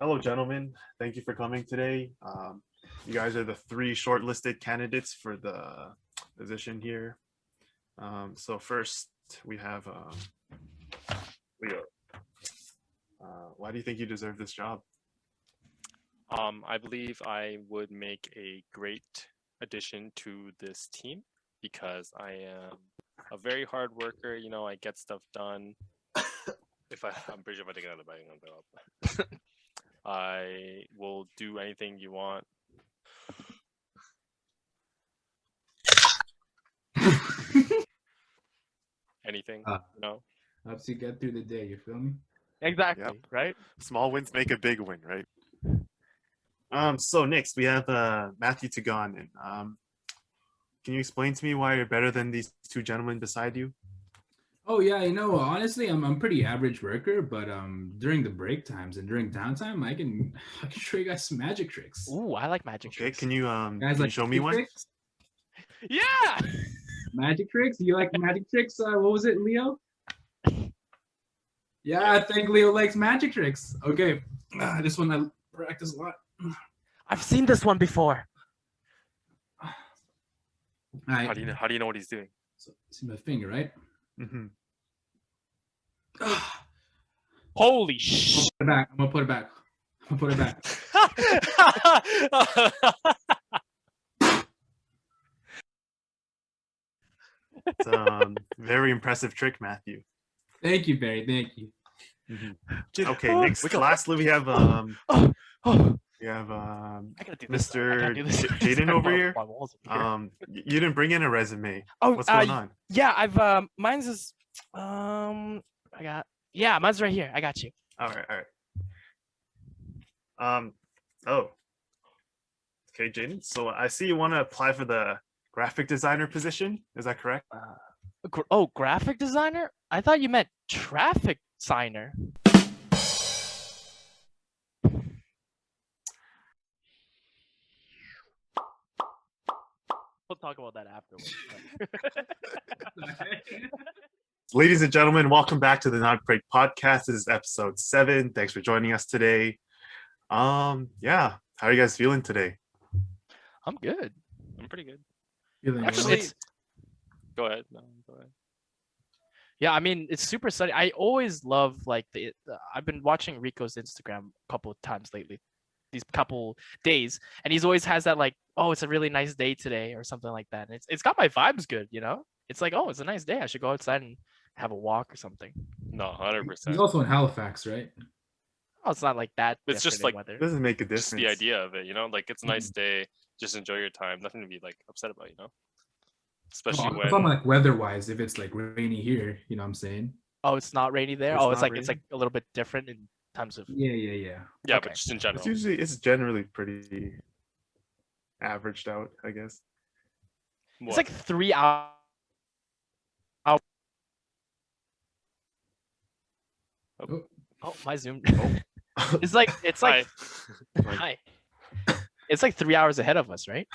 Hello, gentlemen. Thank you for coming today. You guys are the three shortlisted candidates for the position here. So first, we have Leo. Why do you think you deserve this job? I believe I would make a great addition to this team because I am a very hard worker. You know, I get stuff done. I'm pretty sure if I take it out of the bag, I'm gonna go up. I will do anything you want. Anything, you know. Helps you get through the day. You feel me? Exactly. Yep. Right. Small wins make a big win, right? So next we have Matthew Taganen. Can you explain to me why you're better than these two gentlemen beside you? Oh yeah, honestly, I'm pretty average worker, but during the break times and during downtime, I can show you guys some magic tricks. Ooh, I like magic Okay, tricks. can you Guys, can you show me one? tricks? Yeah. Magic tricks? You like magic tricks? What was it, Leo? Yeah, I think Leo likes magic tricks. Okay, this one I practice a lot. I've seen this one before. All right. How do you know what he's doing? So, see my finger, right? Mm-hmm. Holy shit. I'm gonna put it back. It's a very impressive trick, Matthew. Thank you, Barry. Thank you. Mm-hmm. Okay, next, lastly, we have Oh. we have I gotta do this. Mr. Jaden over here. You didn't bring in a resume. Oh, What's going on? Yeah, I've mine's is mine's right here. I got you. All right. Oh. Okay, Jaden. So I see you want to apply for the graphic designer position. Is that correct? Graphic designer? I thought you meant traffic signer. We'll talk about that afterwards. Ladies and gentlemen, welcome back to the NutBreak podcast. This is episode 7. Thanks for joining us today. How are you guys feeling today? I'm good. I'm pretty good. Actually, go ahead. No, go ahead. Yeah, I mean, it's super sunny. I always love I've been watching Rico's Instagram a couple of times lately, these couple days, and he's always has that like, oh, it's a really nice day today or something like that. And it's got my vibes good, you know? It's like, oh, it's a nice day. I should go outside and have a walk or something. No, 100%. He's also in Halifax, right? Oh, it's not like that. It's just like weather. It doesn't make a difference. Just the idea of it, you know, like it's a nice day. Just enjoy your time. Nothing to be like upset about, you know. Especially when if I'm like weather-wise, if it's like rainy here, you know what I'm saying? Oh, it's not rainy there. It's It's like a little bit different in terms of. Yeah. Yeah, Okay. but just in general. It's generally pretty averaged out, I guess. It's like 3 hours. Oh, my Zoom. It's like hi. It's like 3 hours ahead of us, right?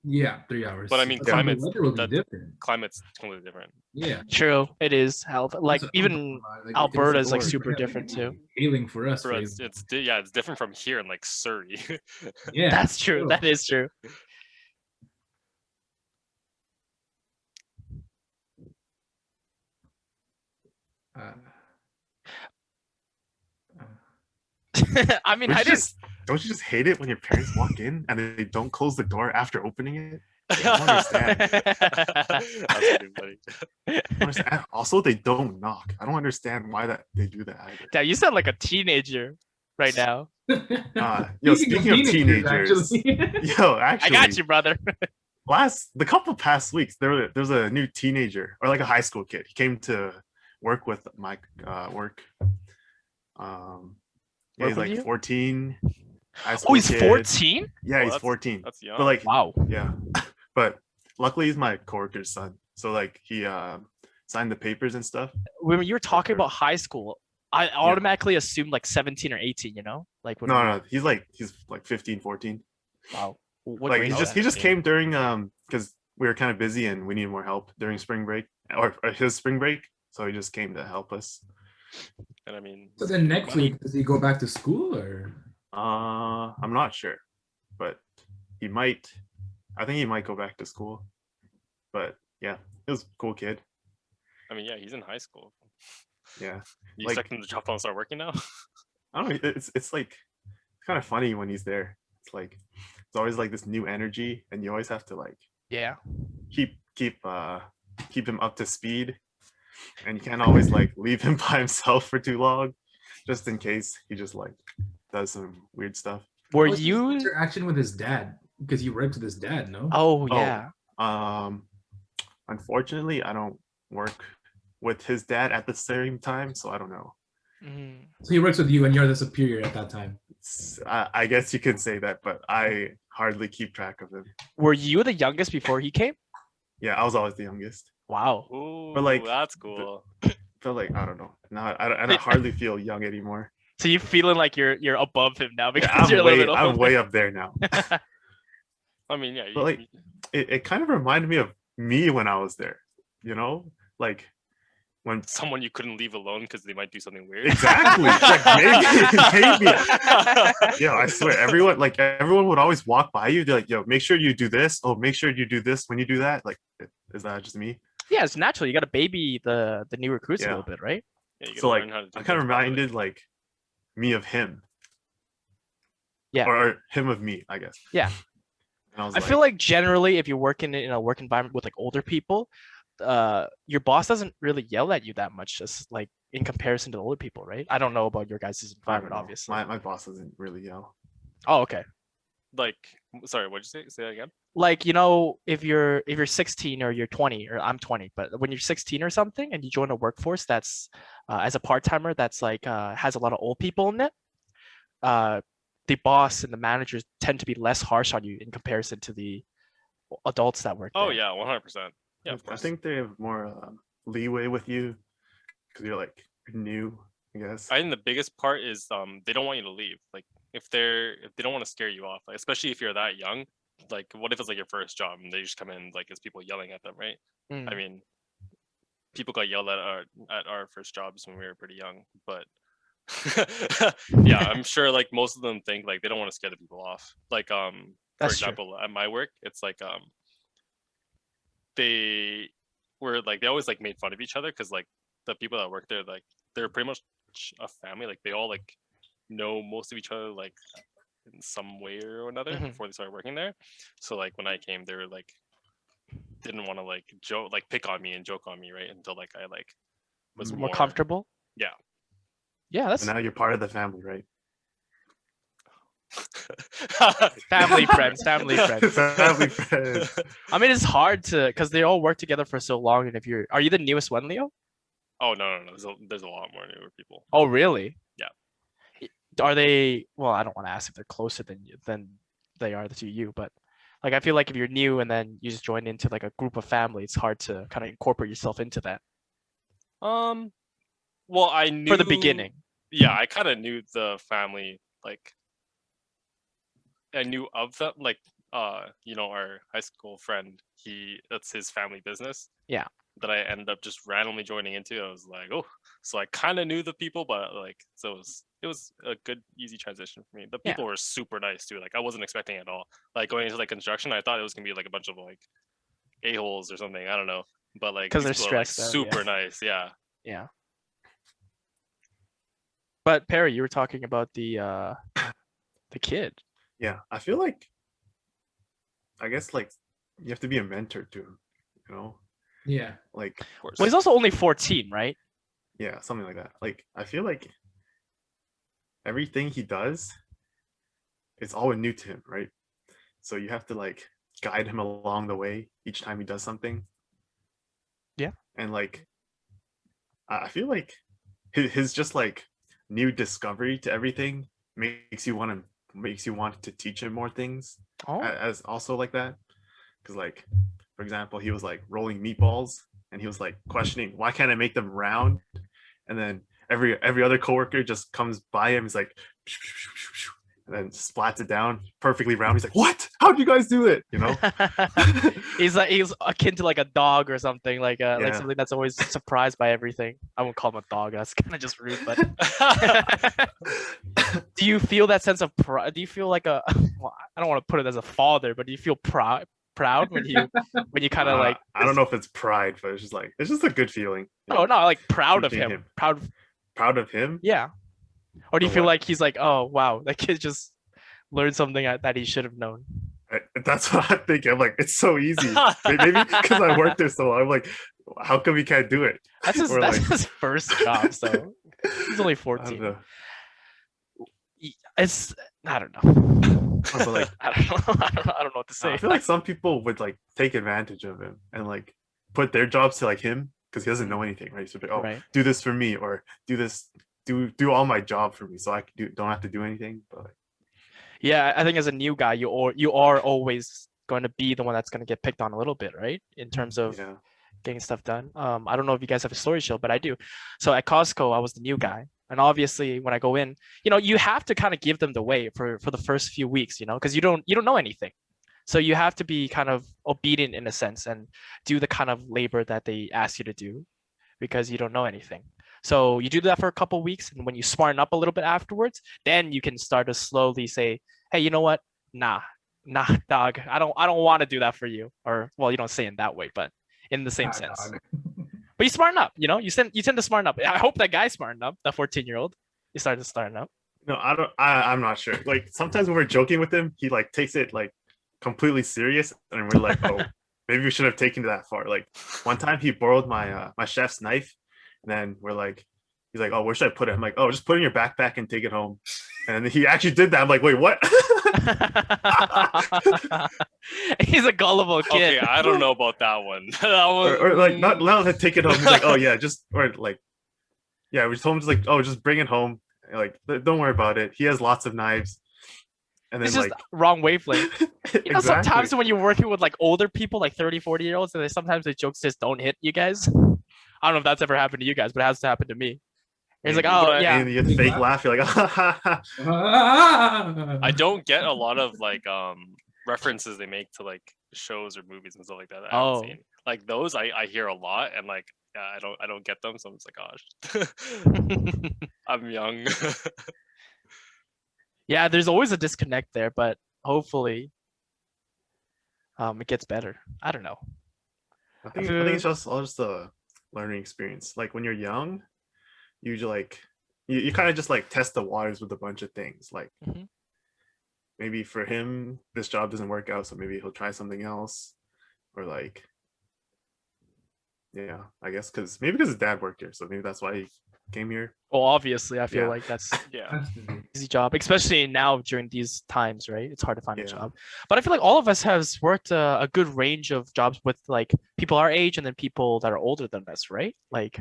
Yeah, 3 hours. But I mean, the weather will be that- different. Climate's completely different. Yeah. True, it is. Like That's even like, Alberta it's is like like super yeah, different too. Hailing for us. Bro, right? it's different from here in like Surrey. Yeah, That's true. That is true. I mean, Don't you just hate it when your parents walk in and they don't close the door after opening it? I don't understand. That's pretty funny. I don't understand. Also, they don't knock. I don't understand why they do that either. Damn, you sound like a teenager right now. Speaking of teenagers, I got you, brother. The couple past weeks, there's a new teenager or like a high school kid. He came to work with my work. He's like 14. Oh, he's 14? Yeah, he's 14. That's young. But like, wow. Yeah, but luckily he's my coworker's son. So like he signed the papers and stuff. When you were talking about high school, I automatically assumed like 17 or 18. You know, like no, he's like 15, 14. Wow. Like he just came during because we were kind of busy and we needed more help during spring break or his spring break. So he just came to help us. And I mean, So then next money. week, does he go back to school or? I'm not sure, but he might. I think he might go back to school. But yeah, he was a cool kid. I mean, yeah, he's in high school. Yeah, You like expect him to drop out and start working now? I don't know. It's like kind of funny when he's there. It's like it's always like this new energy, and you always have to like Yeah. keep him up to speed, and you can't always like leave him by himself for too long, just in case he just like does some weird stuff. Were What's his you? interaction with his dad? Because you worked with his dad, no? Oh Oh, yeah. Unfortunately, I don't work with his dad at the same time, so I don't know. Mhm. So he works with you, and you're the superior at that time. I guess you can say that, but I hardly keep track of him. Were you the youngest before he came? Yeah, I was always the youngest. Wow. Ooh, like, that's cool. Felt like I don't know. Now I hardly feel young anymore. So you feeling like you're above him now because Yeah, you're a little bit I'm older. way up there now. I mean, yeah, But like, it kind of reminded me of me when I was there. You know, like when someone you couldn't leave alone because they might do something weird. exactly. Like maybe. Yeah, I swear, everyone would always walk by you. They're like, "Yo, make sure you do this. Oh, make sure you do this when you do that." Like, is that just me? Yeah, it's natural. You got to baby the new recruits a Yeah. little bit, right? Yeah, you So gotta like, learn how to do I kind of things properly. reminded like me of him. Yeah. Or him of me, I guess. Yeah. And I was I feel like generally, if you're working in a work environment with like older people, your boss doesn't really yell at you that much, just like in comparison to the older people, right? I don't know about your guys' I don't environment, know. obviously. My boss doesn't really yell. Oh, okay. Like, sorry, what'd you say? Say that again. Like, if you're 16 or you're 20, or I'm 20, but when you're 16 or something and you join a workforce that's as a part-timer that's like has a lot of old people in it, the boss and the managers tend to be less harsh on you in comparison to the adults that work there. Oh yeah, 100%. Yeah, of I course. think they have more leeway with you because you're like new, I guess. I think the biggest part is they don't want you to leave. Like if they don't want to scare you off, like, especially if you're that young. Like what if it's like your first job and they just come in like it's people yelling at them, right? Mm. I mean, people got yelled at our first jobs when we were pretty young, but yeah, I'm sure like most of them think like they don't want to scare the people off. Like for That's true. example, at my work, it's like they were like they always like made fun of each other because like the people that work there like they're pretty much a family. Like they all like know most of each other like in some way or another Mhm. before they started working there. So like when I came, they were like didn't want to like joke like pick on me and joke on me, right? Until like I like was More comfortable. Yeah. Yeah, that's And now you're part of the family, right? family friends. Family friends. Family friends. I mean, it's hard to because they all work together for so long. And if are you the newest one, Leo? Oh no. There's a lot more newer people. Oh, really? Yeah. Are they? Well, I don't want to ask if they're closer than they are to you, but like I feel like if you're new and then you just join into like a group of family, it's hard to kind of incorporate yourself into that. Well, I knew For the beginning. Yeah, I kind of knew the family. Like, I knew of them. Like, our high school friend. That's his family business. Yeah. That I ended up just randomly joining into. I was like, oh, so I kind of knew the people, but like, so it was a good, easy transition for me. The people were super nice too. Like, I wasn't expecting it at all. Like going into like construction, I thought it was gonna be like a bunch of like a-holes or something. I don't know, but like because they're these people are, like, stressed out, super nice. Yeah. Yeah. But Perry, you were talking about the kid. Yeah, I feel like I guess like you have to be a mentor to him, you know? Yeah. Like Of course. Well, he's also only 14, right? yeah, something like that. Like I feel like everything he does, it's all new to him, right? So you have to like guide him along the way each time he does something. Yeah. And like I feel like his just like new discovery to everything makes you want to teach him more things Oh. as also like that. Because like for example, he was like rolling meatballs and he was like questioning why can't I make them round, and then every other coworker just comes by him, he's like and then splats it down perfectly round. He's like, "What? How'd you guys do it?" You know? He's akin to like a dog or something, like Yeah. something that's always surprised by everything. I won't call him a dog. That's kind of just rude. But do you feel that sense of pride? Do you feel like a? Well, I don't want to put it as a father, but do you feel proud when you kind of like? I don't know if it's pride, but it's just a good feeling. you No, know, no, like proud of teaching him. Proud. Proud of him. Yeah. Or do you For feel what? like he's like, oh wow, that kid just learned something that he should have known? That's what I'm thinking. I'm like, it's so easy. Maybe because I worked there so long. I'm like, how come we can't do it? That's his Or that's like- his first job, so he's only I don't 14. know. It's I don't know. But, like, I don't know. I don't know what to say. I feel like some people would like take advantage of him and like put their jobs to like him because he doesn't know anything, right? So like, oh, Right. do this for me, or do this, do all my job for me, so I can don't have to do anything. But Yeah, I think as a new guy, you are always going to be the one that's going to get picked on a little bit, right? In terms of yeah, getting stuff done. I don't know if you guys have a story show, but I do. So at Costco, I was the new guy. And obviously when I go in, you have to kind of give them the way for the first few weeks, because you don't know anything. So you have to be kind of obedient in a sense and do the kind of labor that they ask you to do because you don't know anything. So you do that for a couple of weeks, and when you smarten up a little bit afterwards, then you can start to slowly say, hey, you know what? Nah, dog, I don't want to do that for you. Or well, you don't say it in that way, but in the same sense. But you smarten up, you tend to smarten up. I hope that guy smartened up, that 14-year-old. He started to smarten up. no, I don't. I'm not sure. Like sometimes when we're joking with him, he like takes it like completely serious, and we're like, oh, maybe we should have taken it that far. Like one time he borrowed my my chef's knife, and then he's like, oh, where should I put it? I'm like, oh, just put it in your backpack and take it home. And then he actually did that. I'm like, wait, what? He's a gullible kid. Okay, I don't know about that one. That one or like not let him take it home. He's like, oh yeah, just or like, yeah, we told him just like, oh, just bring it home. Like, don't worry about it. He has lots of knives. And then It's just like wrong wavelength. exactly. Sometimes when you're working with like older people, like 30, 40-year-olds, and sometimes the jokes just don't hit you guys. I don't know if that's ever happened to you guys, but it has happened to me. He's like, oh yeah. And you get the fake laugh. You're like, I don't get a lot of like references they make to like shows or movies and stuff like that. I haven't seen. Like those I hear a lot, and like I don't get them, so I'm just like, gosh. I'm young. Yeah, there's always a disconnect there, but hopefully it gets better. I don't know. I think it's just all just a learning experience. Like when you're young, you like you kind of just like test the waters with a bunch of things. Like maybe for him this job doesn't work out, so maybe he'll try something else, or like yeah, I guess because his dad worked here, so maybe that's why he came here. Well, obviously, I feel Yeah. like that's Yeah. easy job, especially now during these times, right? It's hard to find a Yeah. job. But I feel like all of us has worked a good range of jobs with like people our age and then people that are older than us, right? Like,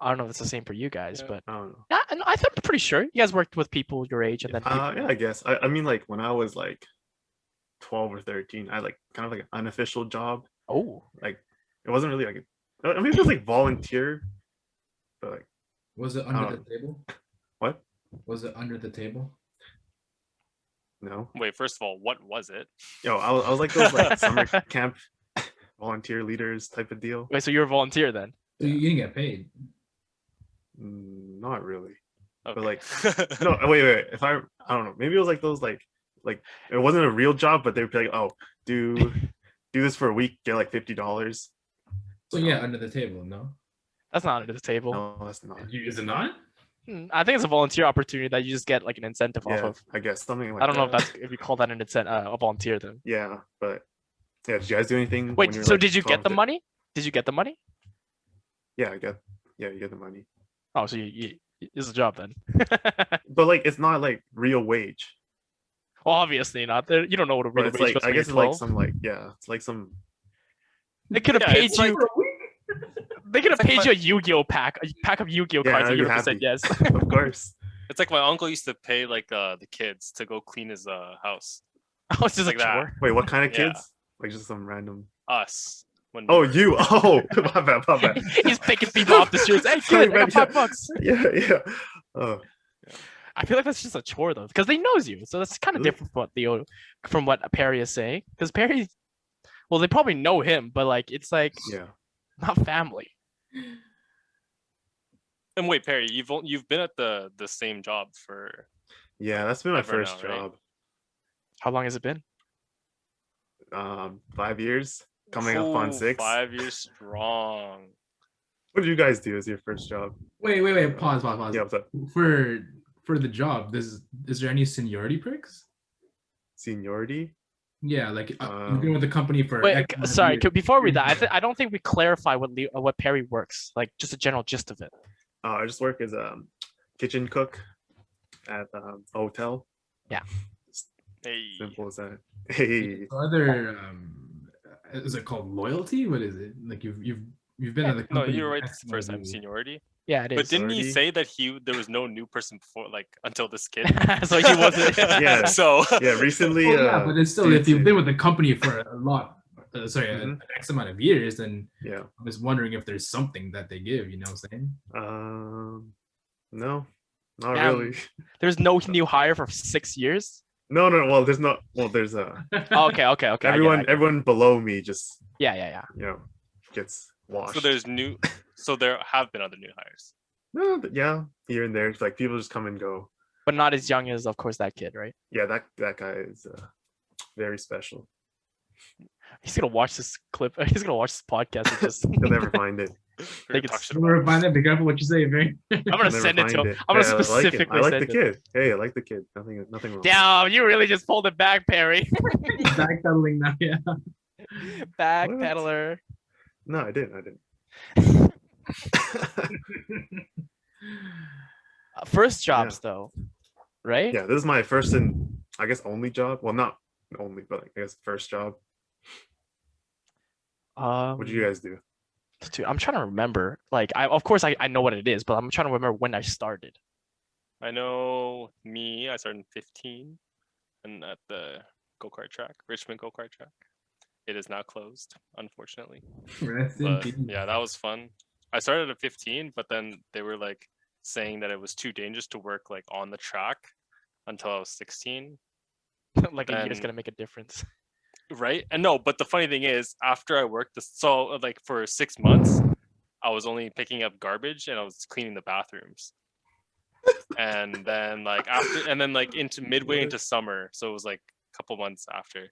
I don't know if it's the same for you guys, Yeah. but I don't know. yeah, and I'm pretty sure you guys worked with people your age and then people. Yeah, I guess. I mean, like when I was like 12 or 13, I had, like kind of like an unofficial job. Oh, Like it wasn't really like I mean, it was like volunteer, but like Was it under the table? what? Was it under the table? No. Wait, first of all, what was it? Yo, I was like those like summer camp volunteer leaders type of deal. wait, so you're a volunteer then? So you didn't get paid. Not really. Okay. But like no, wait. If I don't know, maybe it was like those like it wasn't a real job, but they would be like, oh, do this for a week, get like $50. So yeah, under the table, no? That's not under the table. No, that's not. Is it not? I think it's a volunteer opportunity that you just get like an incentive off Yeah, of. I guess something like I don't know that. if you call that an incentive, a volunteer then. Yeah, but yeah, did you guys do anything? Wait, when you were, so like, did you get 12 the money? Did you get the money? Yeah, you get the money. Oh, so you it's a job then. But like it's not like real wage. Well, obviously not. You don't know what a But real it's wage like was I when you're guess it's like 12. some like yeah, it's like some They could have Yeah, paid it's you. They could have like paid my- you a Yu-Gi-Oh pack, a pack of Yu-Gi-Oh Yeah, cards, I'd and you be would have said happy. yes. of course. It's like my uncle used to pay like the kids to go clean his house. Oh, it's just like a that. chore. Wait, what kind of Yeah. kids? Like just some random Us. When we Oh, were- you. Oh, my bad. He's picking people off the streets. Hey, Sorry, kid, I got man, $5. Yeah. Oh, I feel like that's just a chore though, because they knows you, so that's kind of Really? different from what Perry is saying. Because Perry, well, they probably know him, but like it's like Yeah. not family. And wait, Perry, you've been at the same job for Yeah, that's been my ever first now, right? job. How long has it been? 5 years, coming up on Ooh, 6. 5 years strong. What did you guys do as your first job? Wait. Pause. Yeah, what's up? For the job, is there any seniority perks? Seniority? Yeah, like you've been with the company for Wait, X amount of sorry. years. Before we that, I don't think we clarify what Perry works. Like just a general gist of it. I just work as a kitchen cook at a hotel. Yeah. Hey. Simple as that. Hey. Are there is it called loyalty? What is it? Like you've been at the No, company. you were for right X the amount first of time. years. Seniority. Yeah, it is. But didn't he Seniority? say that there was no new person before, like, until this kid? So he wasn't. Yeah. So Yeah, recently. Oh, yeah, but it's still due if you've to- been with the company for a lot, an X amount of years, then Yeah. I'm just wondering if there's something that they give. You know what I'm saying? No, not Damn. really. There's no new hire for 6 years. No. Well, there's not. Well, there's Oh, okay. I get it, everyone below me just Yeah. gets washed. so there's new. So there have been other new hires. No, yeah, here and there. Like people just come and go. But not as young as, of course, that kid, right? Yeah, that guy is very special. He's gonna watch this clip. He's gonna watch this podcast and just. You'll never find it. We're Think gonna talk it's- shit Remember, about find that. Be careful what you say, Barry. I'm You'll gonna never send it to find him. I'm gonna Yeah, specifically I like send the it. kid. Hey, I like the kid. Nothing wrong. Damn, you really just pulled it back, Perry. Backpedaling now, yeah. Backpedaler. No, I didn't. First jobs though, right? Yeah, this is my first and I guess only job. Well, not only, but like, I guess first job. What did you guys do? Dude, I'm trying to remember. Like, of course I know what it is, but I'm trying to remember when I started. I know me. I started in 15, and at the go-kart track, Richmond go-kart track. It is now closed, unfortunately. Rest in But peace. yeah, that was fun. I started at 15, but then they were like saying that it was too dangerous to work like on the track until I was 16. Like a year's Then- gonna make a difference. Right? And no, but the funny thing is, after I worked this, so like for 6 months, I was only picking up garbage and I was cleaning the bathrooms. And then like into midway into summer, so it was like a couple months after.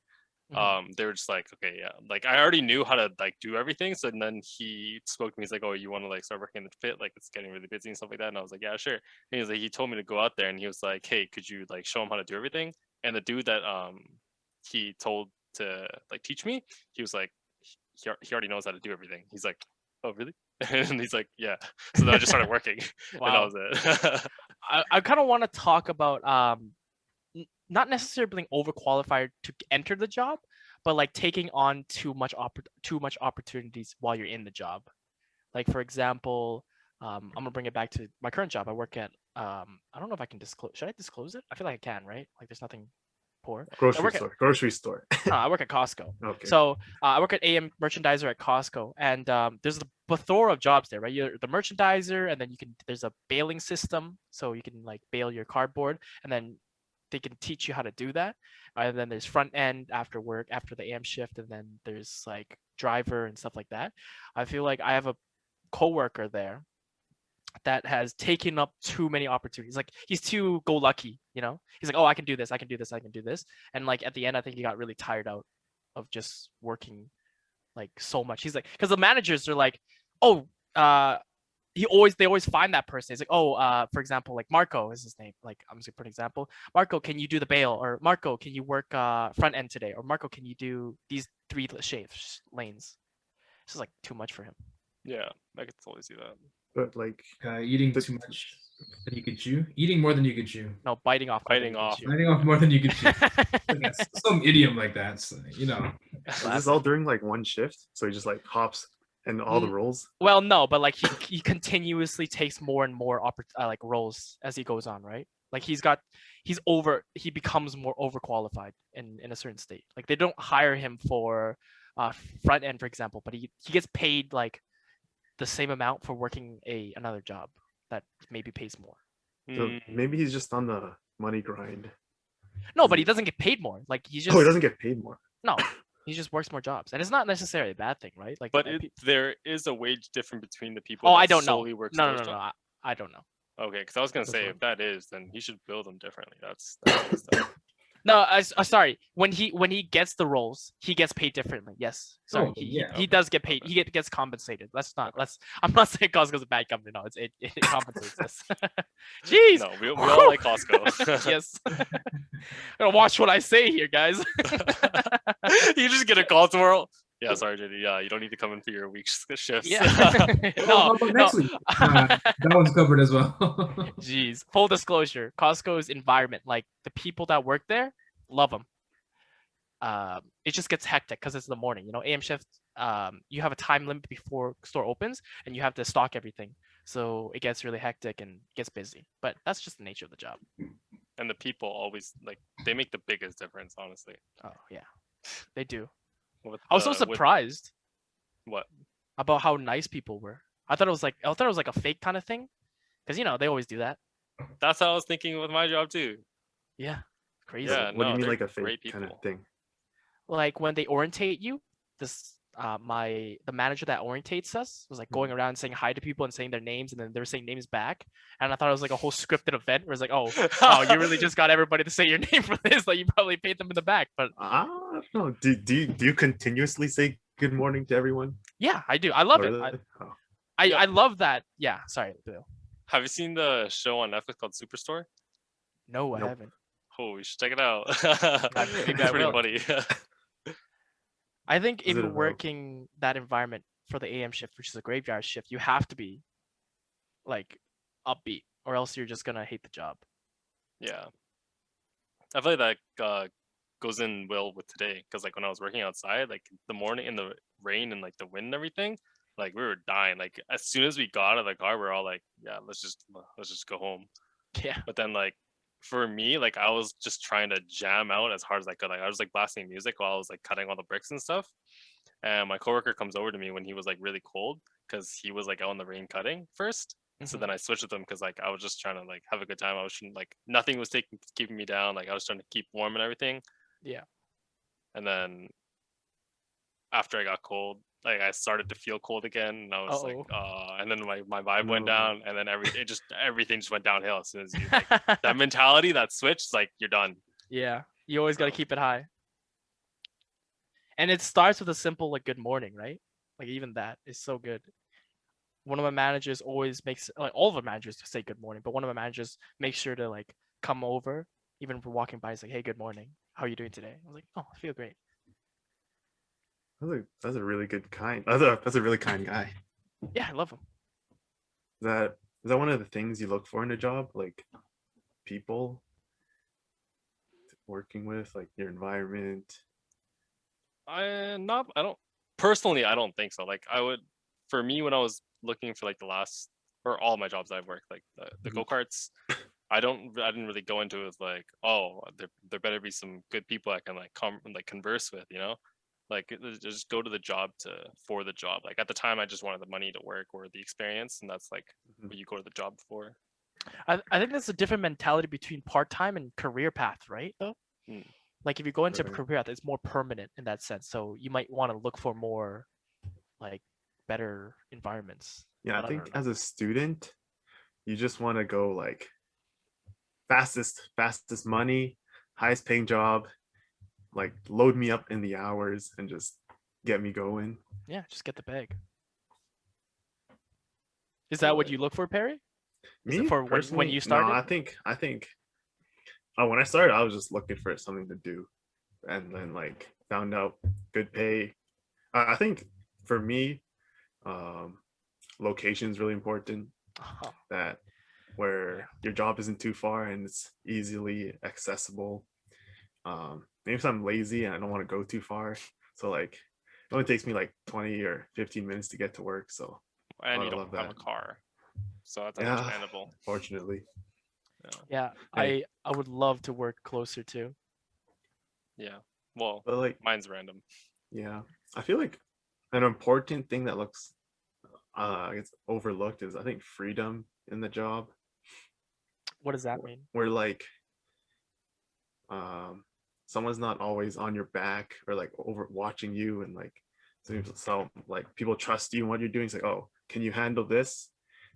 They were just like, okay, yeah, like I already knew how to like do everything. So then he spoke to me. He's like, oh, you want to like start working in the pit? Like it's getting really busy and stuff like that. And I was like, yeah, sure. And he was like, he told me to go out there, and he was like, hey, could you like show him how to do everything? And the dude that he told to like teach me, he was like, he already knows how to do everything. He's like, oh really? And he's like, yeah. So then I just started working, and that Wow. was it. I kind of want to talk about not necessarily being overqualified to enter the job, but like taking on too much opportunities while you're in the job. Like for example, I'm gonna bring it back to my current job. I work at I don't know if I can disclose. Should I disclose it? I feel like I can, right? Like there's nothing poor. Grocery store. No, I work at Costco. Okay. So I work at AM merchandiser at Costco, and there's a plethora of jobs there, right? You're the merchandiser, and then there's a baling system, so you can like bale your cardboard, and then they can teach you how to do that. And then there's front end after work, after the AM shift, and then there's like driver and stuff like that. I feel like I have a coworker there that has taken up too many opportunities. Like he's too go lucky, you know? He's like, oh, I can do this, I can do this, I can do this. And like at the end, I think he got really tired out of just working like so much. He's like, because the managers are like, oh, they always find that person. It's like, oh, for example, like Marco is his name. Like I'm just gonna put an example. Marco, can you do the bail? Or Marco, can you work front end today? Or Marco, can you do these 3 shapes lanes? This is like too much for him. Yeah, I could totally see that. But like Eating too much than you could chew. Eating more than you could chew. No, biting off. more than Biting you can off. chew. Biting off more than you could chew. That's some idiom like that. So, you know. is this all during like one shift? So he just like hops and all the roles. Well, no, but like he continuously takes more and more like roles as he goes on, right? Like he becomes more overqualified in a certain state. Like they don't hire him for front end, for example, but he gets paid like the same amount for working another job that maybe pays more. So Mm, maybe he's just on the money grind. No, Is but he he- doesn't get paid more. Like he Oh, just he doesn't get paid more. no, he just works more jobs, and it's not necessarily a bad thing, right? Like, but there is a wage difference between the people oh, that I don't know. solely works No, no, those no, no. jobs. I don't know. Okay, because I was gonna That's say fine. if that is, then he should build them differently. That's messed up. No, sorry. When he gets the roles, he gets paid differently. Yes, sorry. Oh, he, yeah, he okay, does get paid. okay. He gets compensated. Let's not. Okay. Let's. I'm not saying Costco's a bad company. No, it compensates us. Jeez. No, we all like Costco. Yes. Gotta watch what I say here, guys. You just get a call tomorrow. Yeah, sorry, JD. Yeah, you don't need to come in for your week shifts. Yeah. How about next week? That one's covered as well. Jeez. Full disclosure: Costco's environment, like the people that work there, love them. It just gets hectic because it's the morning. You know, AM shift. You have a time limit before store opens, and you have to stock everything. So it gets really hectic and gets busy. But that's just the nature of the job. And the people always like they make the biggest difference, honestly. Oh yeah, they do. With I was so with surprised what? about how nice people were. I thought it was like a fake kind of thing, because they always do that. That's how I was thinking with my job too. Yeah, crazy. Yeah, What do no, you mean they're like a great fake kind of people. thing? Like when they orientate you, this the manager that orientates us was like going around saying hi to people and saying their names, and then they were saying names back. And I thought it was like a whole scripted event where it's like, oh, wow, you really just got everybody to say your name for this. Like you probably paid them in the back. But I don't know. Do you continuously say good morning to everyone? yeah, I do. I love Oh, it. really? Oh. Yeah. I love that. Yeah, sorry, Bill. Have you seen the show on Netflix called Superstore? No, I Nope. haven't. Oh, you should check it out. Maybe It's I pretty will. funny. I think Is it in about? working that environment for the AM shift, which is a graveyard shift, you have to be like upbeat, or else you're just gonna hate the job. Yeah, I feel like that goes in well with today because like when I was working outside, like the morning in the rain and like the wind and everything, like we were dying. Like as soon as we got out of the car, we are all like, yeah, let's just go home. Yeah. But then like for me, like I was just trying to jam out as hard as I could. Like I was like blasting music while I was like cutting all the bricks and stuff. And my coworker comes over to me when he was like really cold because he was like out in the rain cutting first. So Mhm. then I switched with him because like I was just trying to like have a good time. I was like nothing was keeping me down. Like I was trying to keep warm and everything. Yeah. And then after I got cold, like I started to feel cold again, and I was like, and then my vibe went No. down, and then everything just went downhill as soon as you like that mentality, that switch, it's like you're done. Yeah. You always gotta So- keep it high. And it starts with a simple like good morning, right? Like even that is so good. One of my managers always makes like all of our managers say good morning, but one of my managers makes sure to like come over, even if we're walking by, he's like, hey, good morning. How are you doing today? I was like, oh, I feel great. That's a really good kind. That's a really kind guy. Yeah, I love him. Is that one of the things you look for in a job? Like people working with, like your environment. I don't personally, I don't think so. Like I would, for me, when I was looking for like the last or all my jobs I've worked, like the Mhm. go-karts, I didn't really go into it with like, oh, there better be some good people I can like converse with, you know, like just go to the job for the job. Like at the time, I just wanted the money to work or the experience, and that's like Mhm. what you go to the job for. I think that's a different mentality between part-time and career path, right? Though, Hmm. like if you go into a Right. career path, it's more permanent in that sense. So you might want to look for more, like, better environments. Yeah, I But think don't know. as a student, you just want to go like fastest money, highest paying job, like load me up in the hours and just get me going. Yeah, just get the bag. Is that what Right. you look for, Perry? Is Me it for when personally, you started? No, I think when I started, I was just looking for something to do, and then like found out good pay. I think for me, location is really important. Oh, That where Yeah. your job isn't too far and it's easily accessible. Maybe if I'm lazy and I don't want to go too far, so like it only takes me like 20 or 15 minutes to get to work. So And I you love don't have a that. car, so that's Yeah. understandable. Fortunately, yeah. Hey. I would love to work closer too. Yeah. Well, but like mine's random. yeah, I feel like an important thing that looks gets overlooked is I think freedom in the job. What does that mean? where like someone's not always on your back or like over watching you, and like so like people trust you and what you're doing. It's like, oh, can you handle this?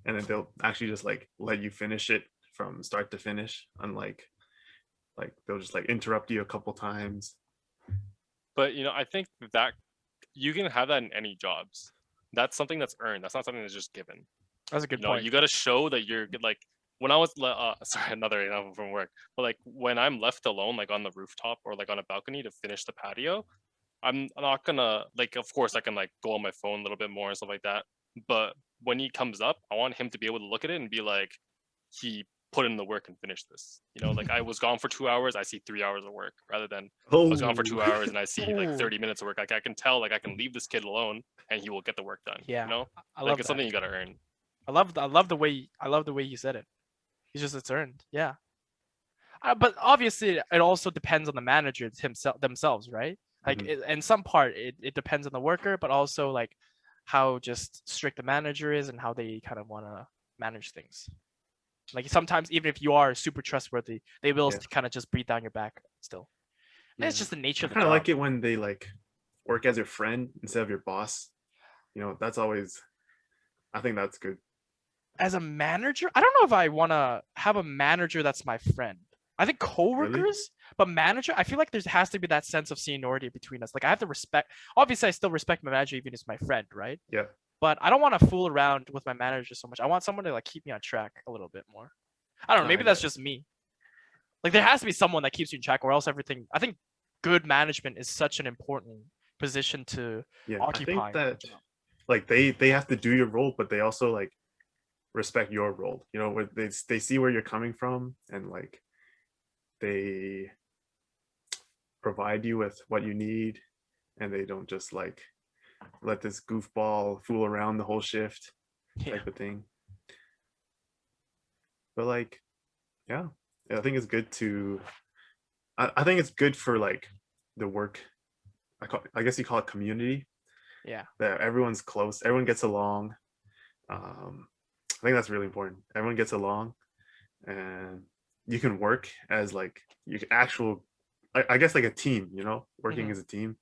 And then they'll actually just like let you finish it from start to finish, unlike like they'll just like interrupt you a couple times. But I think that you can have that in any jobs. That's something that's earned. That's not something that's just given. That's a good point. You got to show that you're good. Like when I was sorry, another example from work, but like when I'm left alone, like on the rooftop or like on a balcony to finish the patio, I'm not gonna like. Of course, I can like go on my phone a little bit more and stuff like that. But when he comes up, I want him to be able to look at it and be like, he put in the work and finished this. Like I was gone for 2 hours, I see 3 hours of work, rather than I was gone for 2 hours and I see like 30 minutes of work. Like I can tell, like I can leave this kid alone and he will get the work done. Yeah, I like love it's that. something you gotta earn. I love the way you said it. It's earned. Yeah. But obviously, it also depends on the managers themselves, right? Like, in some part, it depends on the worker, but also like how just strict the manager is and how they kind of want to manage things. Like sometimes, even if you are super trustworthy, they will kind of just breathe down your back still. And it's just the nature of the I kind job. of like it when they like work as your friend instead of your boss. That's always, I think that's good. As a manager, I don't know if I want to have a manager that's my friend. I think coworkers, Really? but manager, I feel like there has to be that sense of seniority between us. Like I have to respect. Obviously, I still respect my manager even as my friend, right? Yeah. But I don't want to fool around with my manager so much. I want someone to like keep me on track a little bit more. I don't know. Maybe that's just me. Like there has to be someone that keeps you in check, or else everything. I think good management is such an important position to occupy. I think that like they have to do your role, but they also like respect your role. Where they see where you're coming from, and like they provide you with what you need, and they don't just like let this goofball fool around the whole shift type of thing. But like, yeah, I think it's good to. I think it's good for like the work. I guess you call it community. Yeah. That everyone's close. Everyone gets along. I think that's really important. Everyone gets along, and you can work as like I guess like a team. Working as a team,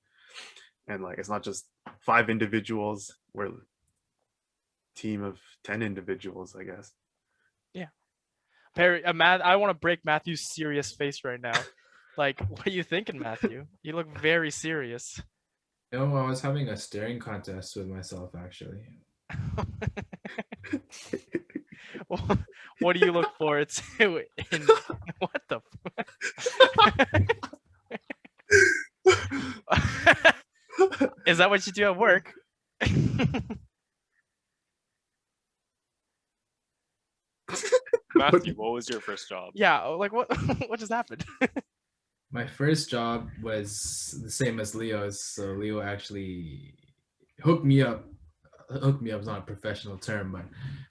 and like it's not just 5 individuals. We're a team of 10 individuals, I guess. Yeah. Perry, I want to break Matthew's serious face right now. Like, what are you thinking, Matthew? You look very serious. No, I was having a staring contest with myself, actually. What do you look forward to in what the Is that what you do at work? Matthew, what was your first job? Yeah, like what just happened? My first job was the same as Leo's. So Leo actually hooked me up. Hooked me up is not a professional term, but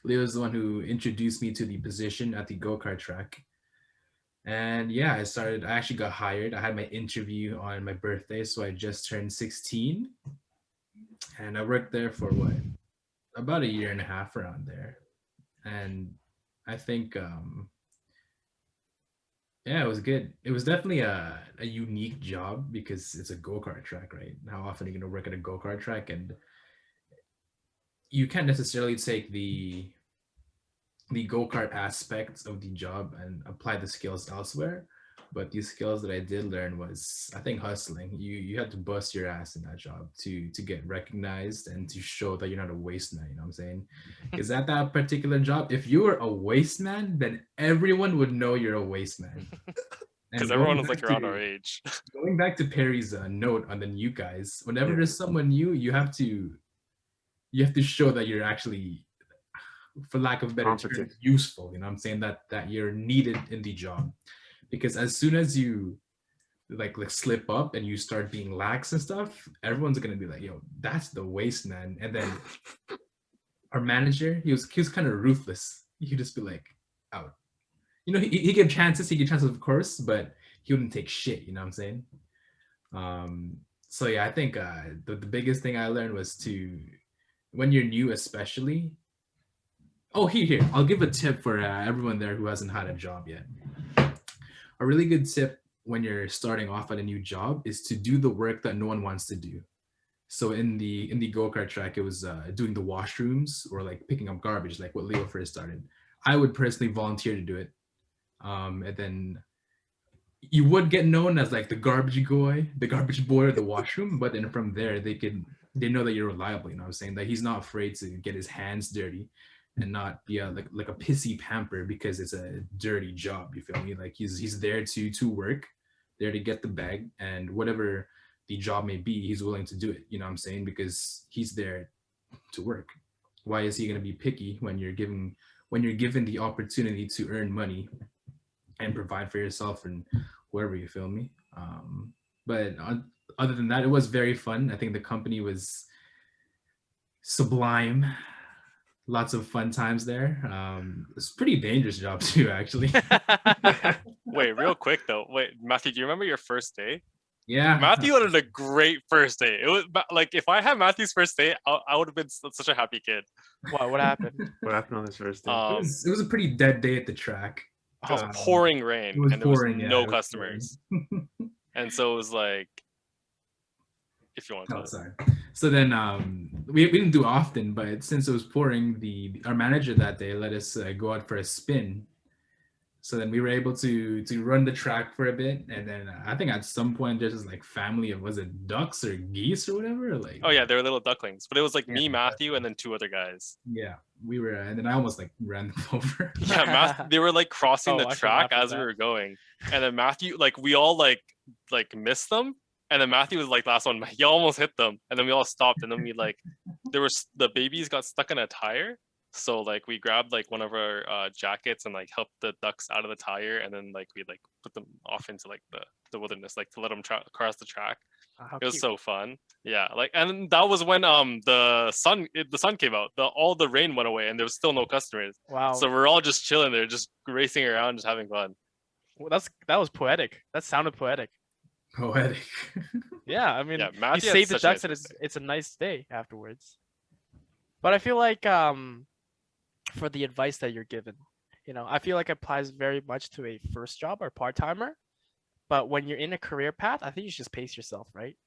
Leo is the one who introduced me to the position at the go-kart track. And yeah, I actually got hired. I had my interview on my birthday, so I just turned 16. And I worked there for about a year and a half around there. And I think yeah, it was good. It was definitely a unique job because it's a go-kart track, right? How often are you going to work at a go-kart track? And you can't necessarily take the go-kart aspects of the job and apply the skills elsewhere. But the skills that I did learn was, I think, hustling. You had to bust your ass in that job to get recognized and to show that you're not a waste man. You know what I'm saying? Because at that particular job, if you were a waste man, then everyone would know you're a waste man. Because everyone was like around our age. Going back to Perry's note on the new guys, whenever there's someone new, you have to show that you're actually, for lack of a better term, useful. You know what I'm saying? That you're needed in the job. Because as soon as you like slip up and you start being lax and stuff, everyone's gonna be like, yo, that's the waste man. And then our manager, he was kind of ruthless. He could just be like, out. He gave chances, of course, but he wouldn't take shit, you know what I'm saying? So yeah, I think the biggest thing I learned was when you're new especially, Oh, here. I'll give a tip for everyone there who hasn't had a job yet. A really good tip when you're starting off at a new job is to do the work that no one wants to do. So in the go-kart track, it was doing the washrooms or like picking up garbage, like what Leo first started. I would personally volunteer to do it. And then you would get known as like the garbage boy or the washroom, but then from there they know that you're reliable, you know what I'm saying? That he's not afraid to get his hands dirty and not be like a pissy pamper because it's a dirty job, you feel me? Like he's there to work, there to get the bag, and whatever the job may be, he's willing to do it, you know what I'm saying? Because he's there to work. Why is he going to be picky when you're given the opportunity to earn money and provide for yourself and whoever, you feel me? But other than that, it was very fun. I think the company was sublime. Lots of fun times there. It's a pretty dangerous job too, actually. Wait, real quick though. Wait, Matthew, do you remember your first day? Yeah. Matthew had a great first day. It was like if I had Matthew's first day, I would have been such a happy kid. What happened? What happened on this first day? It was a pretty dead day at the track. It was Um, pouring rain it was and there was pouring, yeah, no it was customers. And so it was like, if you want to Oh, tell it. sorry. So then we didn't do often, but since it was pouring, our manager that day let us go out for a spin. So then we were able to run the track for a bit, and then I think at some point there's this like family of, was it ducks or geese or whatever? Like, Oh yeah, they were little ducklings, but it was like me, Yeah. Matthew, and then two other guys. yeah, we were, and then I almost like ran them over. Yeah, they were like crossing Oh, the I forgot track about as we that. were going, and then Matthew, like we all like missed them, and then Matthew was like last one. He almost hit them, and then we all stopped, and then we like the babies got stuck in a tire, so like we grabbed like one of our jackets and like helped the ducks out of the tire, and then like we like put them off into like the wilderness, like to let them cross the track. How It was cute. so fun. Yeah, like, and that was when the sun came out. All the rain went away, and there was still no customers. Wow. So we're all just chilling there, just racing around, just having fun. Well, that was poetic. That sounded poetic. Poetic. Yeah, I mean, Yeah, you Matthew had save the such a ducks, nice and first day. it's a nice day afterwards. But I feel like for the advice that you're given, I feel like it applies very much to a first job or part timer. But when you're in a career path, I think you should just pace yourself, right?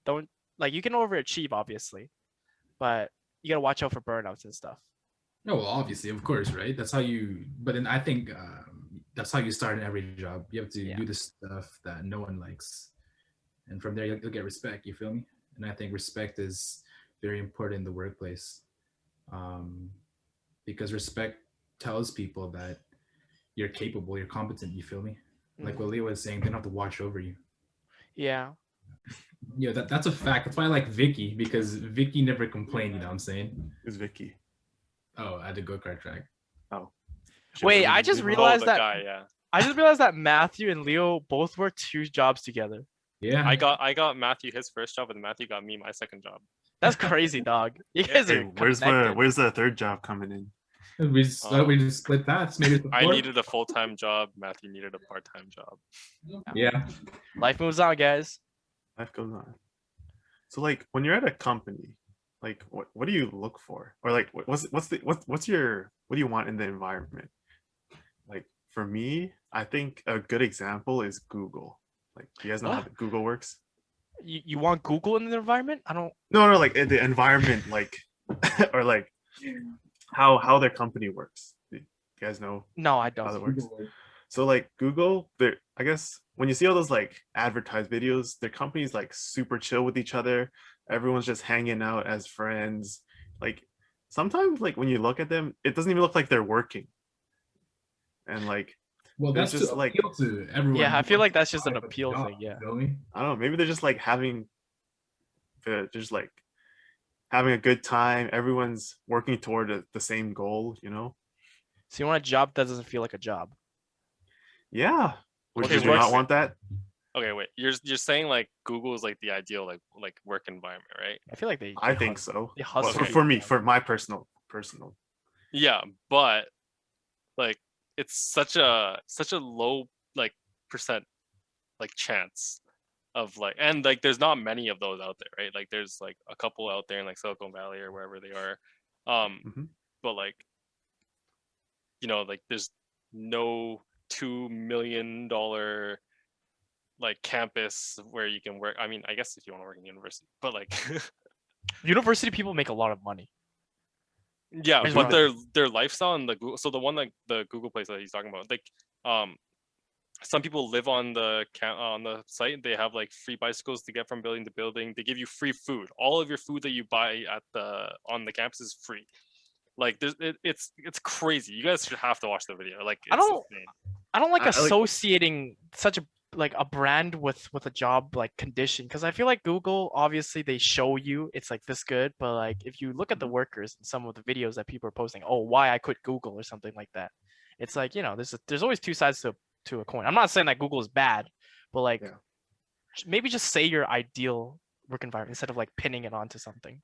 Don't like you can overachieve, obviously, but you gotta watch out for burnouts and stuff. No, well, obviously, of course, right? That's how you. But then I think that's how you start in every job. You have to Yeah. do the stuff that no one likes, and from there you'll get respect. You feel me? And I think respect is very important in the workplace, because respect tells people that you're capable, you're competent. You feel me? Like what Leo was saying, they don't have to watch over you. Yeah. Yeah, that's a fact. That's why I like Vicky, because Vicky never complained. You know what I'm saying? Who's Vicky? Oh, at the go-kart track. Oh. Wait, I just Oh, realized the that guy, yeah. I just realized that Matthew and Leo both work 2 jobs together. Yeah. I got Matthew his first job, and Matthew got me my second job. That's crazy, dog. You guys Hey, are where's connected. the third job coming in? We just split paths. Maybe it's the I fourth. needed a full-time job. Matthew needed a part-time job. Yeah. Life moves on, guys. Life goes on. So like when you're at a company, like what do you look for? Or like what do you want in the environment? Like for me, I think a good example is Google. Like do you guys know how What? Google works? You want Google in the environment? I don't. No, like in the environment, like or like how their company works. Do you guys know No, I how don't. that works? So like Google, I guess when you see all those like advertised videos, their companies like super chill with each other. Everyone's just hanging out as friends. Like sometimes like when you look at them, it doesn't even look like they're working. And like Well, It's that's just to like- appeal to everyone. Yeah, I who feel wants like that's to just an apply for the appeal job, thing, yeah. You feel me? I don't know, maybe they're just like having a good time. Everyone's working toward the same goal, you know? So you want a job that doesn't feel like a job. Yeah. Would Okay, you not what's- want that? Okay, wait. You're saying like Google is like the ideal like work environment, right? I feel like they. I they think hustle- so. They Well, hustle. for me, for my personal. Yeah, but like it's such a low like percent like chance of like, and like there's not many of those out there, right? Like there's like a couple out there in like Silicon Valley or wherever they are. Mhm. But like like there's no $2 million like campus where you can work. I mean, I guess if you want to work in university, but like University people make a lot of money. yeah, There's but one- their lifestyle and the Google, so the one like the Google place that he's talking about, like some people live on the site. They have like free bicycles to get from building to building. They give you free food. All of your food that you buy on the campus is free. Like it's crazy. You guys should have to watch the video. Like it's insane. I don't like I like- associating such a brand with a job like condition, because I feel like Google, obviously they show you it's like this good, but like if you look at the workers and some of the videos that people are posting, oh, why I quit Google or something like that, it's like, there's always two sides to a coin. I'm not saying that Google is bad, but like Yeah. maybe just say your ideal work environment instead of like pinning it onto something.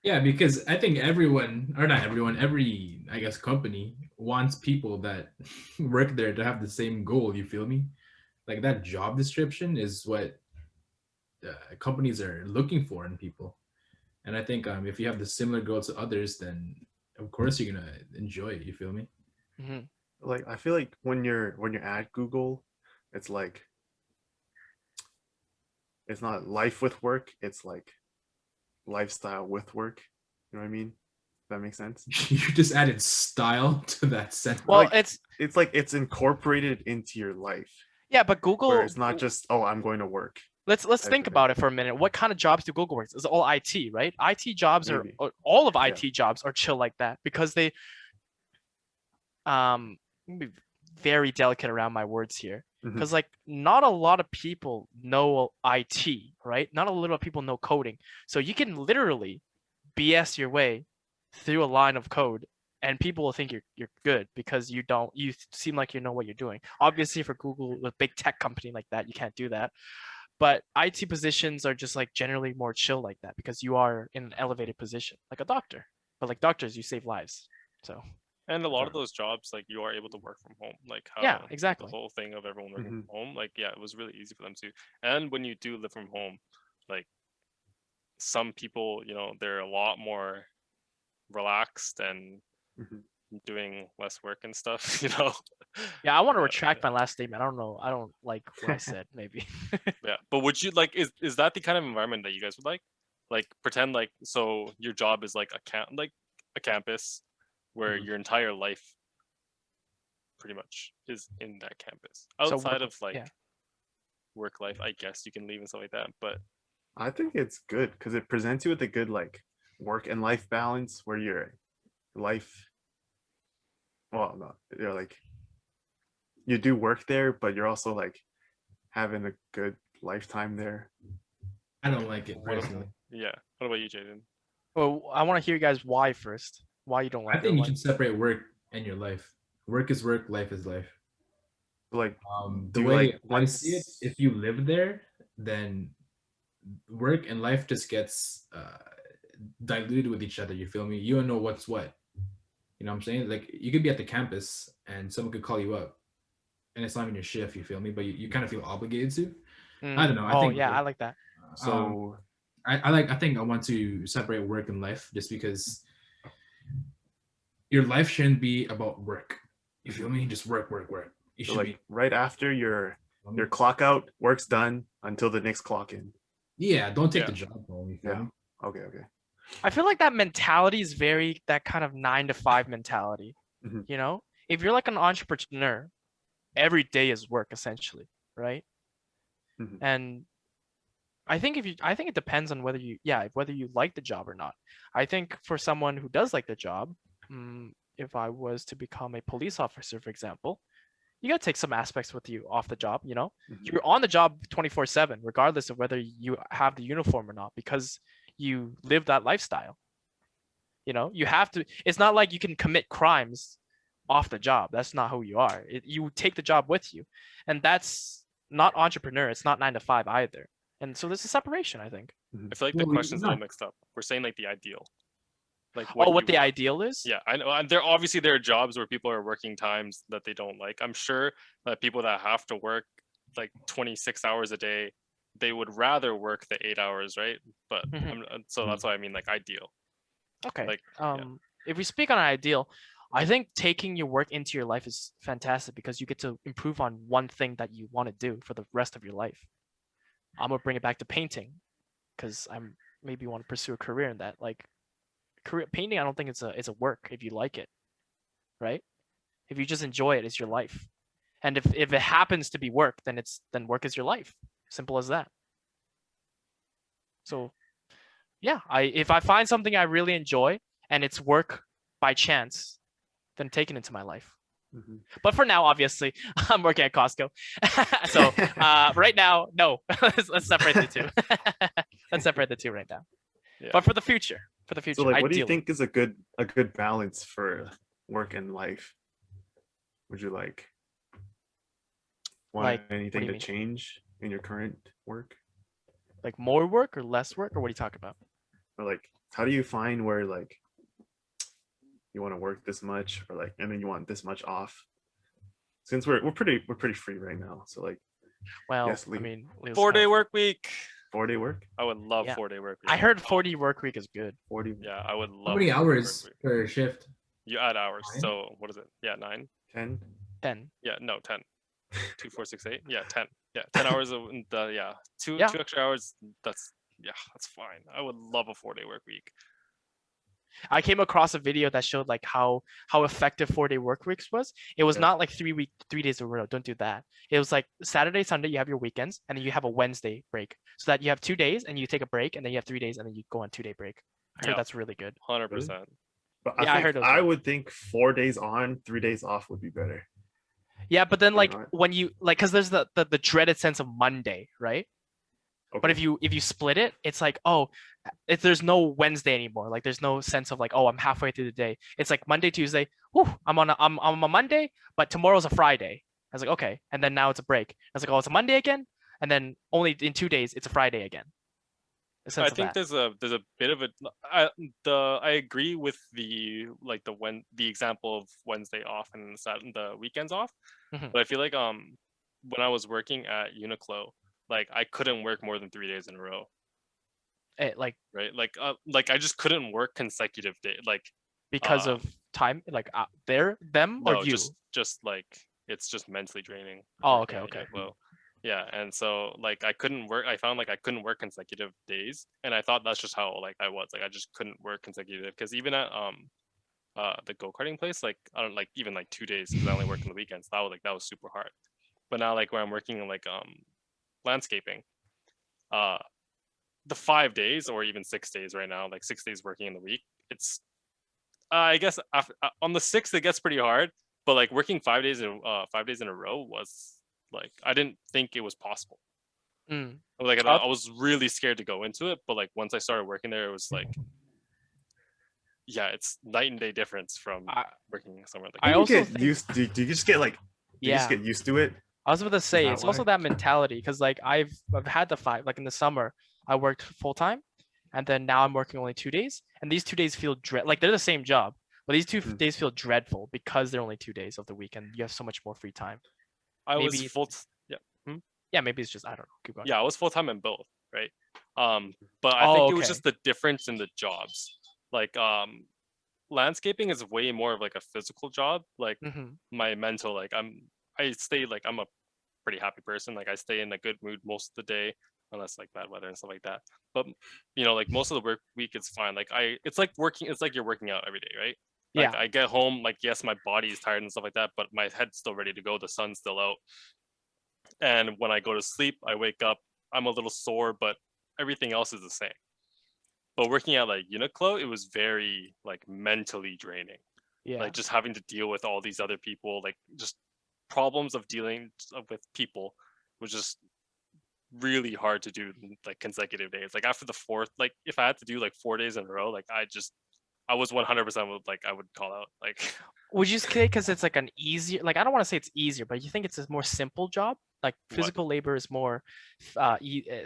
Yeah, because I think everyone, or not everyone, every, I guess, company wants people that work there to have the same goal. You feel me? Like that job description is what companies are looking for in people. And I think if you have the similar goal to others, then of course you're gonna enjoy it. You feel me? Mm-hmm. Like I feel like when you're at Google, it's like it's not life with work, it's like lifestyle with work. You know what I mean? Does that make sense? You just added style to that sentence. Well, Like, it's like it's incorporated into your life, yeah, but Google, where it's not just, oh, I'm going to work. let's type think of about it for a minute. What kind of jobs do Google work? It's all IT, right? IT jobs Maybe. are all of Yeah. IT jobs are chill like that, because they let me be very delicate around my words here, Mhm. because like not a lot of people know IT, right? Not a lot of people know coding, so you can literally BS your way through a line of code and people will think you're good because you seem like you know what you're doing. Obviously for Google, a big tech company like that, you can't do that. But IT positions are just like generally more chill like that, because you are in an elevated position, like a doctor. But like doctors, you save lives. So And a lot of those jobs, like you are able to work from home. Like how yeah, exactly. the whole thing of everyone working Mhm. from home, like yeah, it was really easy for them to. And when you do live from home, like some people, they're a lot more relaxed and Mhm. doing less work and stuff, Yeah, I want to Uh, retract my last statement. I don't know. I don't like what I said, maybe. Yeah. But would you like is that the kind of environment that you guys would like? Like pretend like so your job is like a campus where Mhm. your entire life pretty much is in that campus. So Outside of like yeah. work life, I guess you can leave and stuff like that. But I think it's good because it presents you with a good like work and life balance where your life, well, no, you're like you do work there, but you're also like having a good lifetime there. I don't like it what personally. yeah. What about you, Jaden? Well, I want to hear you guys why first. Why you don't like I it? think you Why- should separate work and your life. Work is work, life is life. Like, The do way like I see it, if you live there, then work and life just gets diluted with each other. You feel me? You don't know what's what. You know what I'm saying? Like you could be at the campus and someone could call you up, and it's not even your shift. You feel me? But you kind of feel obligated to. I don't know. I Oh think yeah, I like that. so I think I want to separate work and life just because your life shouldn't be about work. You feel me? Just work, work, work. You so should like be. right after your clock out, work's done until the next clock in. Yeah, don't take Yeah. the job home. You feel Yeah. me? Okay. I feel like that mentality is very that kind of 9 to 5 mentality. Mhm. You know, if you're like an entrepreneur, every day is work essentially, right? Mhm. And I think it depends on whether you like the job or not. I think for someone who does like the job, if I was to become a police officer, for example, you gotta take some aspects with you off the job. Mhm. You're on the job 24/7, regardless of whether you have the uniform or not, because you live that lifestyle. You have to. It's not like you can commit crimes off the job. That's not who you are. You take the job with you, and that's not entrepreneur. It's not 9 to 5 either. And so there's a separation, I think. I feel like the Well, question's a little not- mixed up. We're saying like the ideal. Like What you the want. ideal is? Yeah, I know. And there are jobs where people are working times that they don't like. I'm sure that people that have to work like 26 hours a day, they would rather work the 8 hours, right? But Mhm. so that's why I mean like ideal. Okay. Like, If we speak on an ideal, I think taking your work into your life is fantastic because you get to improve on one thing that you want to do for the rest of your life. I'm gonna bring it back to painting because I'm maybe want to pursue a career in that. Like career painting, I don't think it's a work if you like it, right? If you just enjoy it, it's your life. And if it happens to be work, then work is your life. Simple as that. So yeah, if I find something I really enjoy and it's work by chance, then take it into my life. Mhm. But for now, obviously, I'm working at Costco. So right now, no. Let's separate the two. Let's separate the two right now. Yeah. But for the future, So like, what do you ideally. think is a good balance for work and life? Would you like want Like, what do anything you to mean? change in your current work? Like more work or less work, or what are you talking about? Or like, how do you find where like you want to work this much, or like, and then you want this much off? Since we're pretty free right now, so like, Well, yes, I Lee. mean, Leo's 4-day kind of- work week. 4-day work, I would love Yeah. 4-day work week. I heard 40 work week is good. 40, Yeah, I would love. How many 4-day work hours week. per shift? You add hours. 9? So what is it? Yeah, 9. 10. 10. Yeah, no, 10. 2, 4, 6, 8. Yeah, 10. Yeah, 10 hours of yeah, two Yeah. 2 extra hours. That's fine. I would love a 4-day work week. I came across a video that showed like how effective 4-day work weeks was. It was Yeah. not like 3 days in a row. Don't do that. It was like Saturday, Sunday, you have your weekends, and then you have a Wednesday break. So that you have 2 days and you take a break, and then you have 3 days, and then you go on 2-day break. I heard Yeah. that's really good. 100%. But Yeah, I I heard think it was I good. would think 4 days on, 3 days off would be better. Yeah, but then Or like not. when you like, cause there's the dreaded sense of Monday, right? But if Okay. you split it, it's like, oh, there's no Wednesday anymore. Like there's no sense of like, oh, I'm halfway through the day. It's like Monday, Tuesday. Whew, I'm on a Monday, but tomorrow's a Friday. I was like, okay, and then now it's a break. I was like, oh, it's a Monday again, and then only in 2 days it's a Friday again. A sense I of think that. there's a bit of a I agree with the example of Wednesday off and the weekends off. Mhm. But I feel like when I was working at Uniqlo, like I couldn't work more than 3 days in a row, Like right? Like I just couldn't work consecutive day. Like because uh, of time, like them or no, you. just like it's just mentally draining. Oh, working okay, at okay. Uniqlo. Yeah, and so like I found like I couldn't work consecutive days, and I thought that's just how like I was. Like I just couldn't work consecutive because even at the go-karting place, like I don't like even like 2 days because I only work on the weekends. That was super hard. But now like where I'm working in like landscaping, the 5 days or even 6 days right now, like 6 days working in the week, it's I guess on the 6th it gets pretty hard, but like working 5 days in 5 days in a row was like I didn't think it was possible. Mm. Like Uh, I was really scared to go into it, but like once I started working there, it was like, yeah, it's night and day difference from I- working somewhere like I that. You also get think- used. Do you just get like? Do you just Yeah. get used to it? I was about to say that it's also why? that mentality because like I've had the 5 like in the summer I worked full time, and then now I'm working only 2 days, and these 2 days feel like they're the same job, but these 2 Mhm. days feel dreadful because they're only 2 days of the week and you have so much more free time. I was maybe- full. Yeah, maybe it's just I don't know. Keep going. Yeah, I was full time in both, right? But I Oh, think it was okay. just the difference in the jobs. Like landscaping is way more of like a physical job. Like Mhm. my mental, like I'm a pretty happy person. Like I stay in a good mood most of the day, unless like bad weather and stuff like that. But like most of the work week it's fine. Like it's like you're working out every day, right? Like Yeah. I get home, like yes, my body is tired and stuff like that, but my head's still ready to go. The sun's still out. And when I go to sleep, I wake up, I'm a little sore, but everything else is the same. But working at like Uniqlo, it was very like mentally draining. Yeah. Like just having to deal with all these other people, like just problems of dealing with people was just really hard to do like consecutive days. Like after the 4th, like if I had to do like 4 days in a row, like I was 100% like I would call out. Like Would you say because it's like an easier, like I don't want to say it's easier, but you think it's a more simple job? Like What? physical labor is more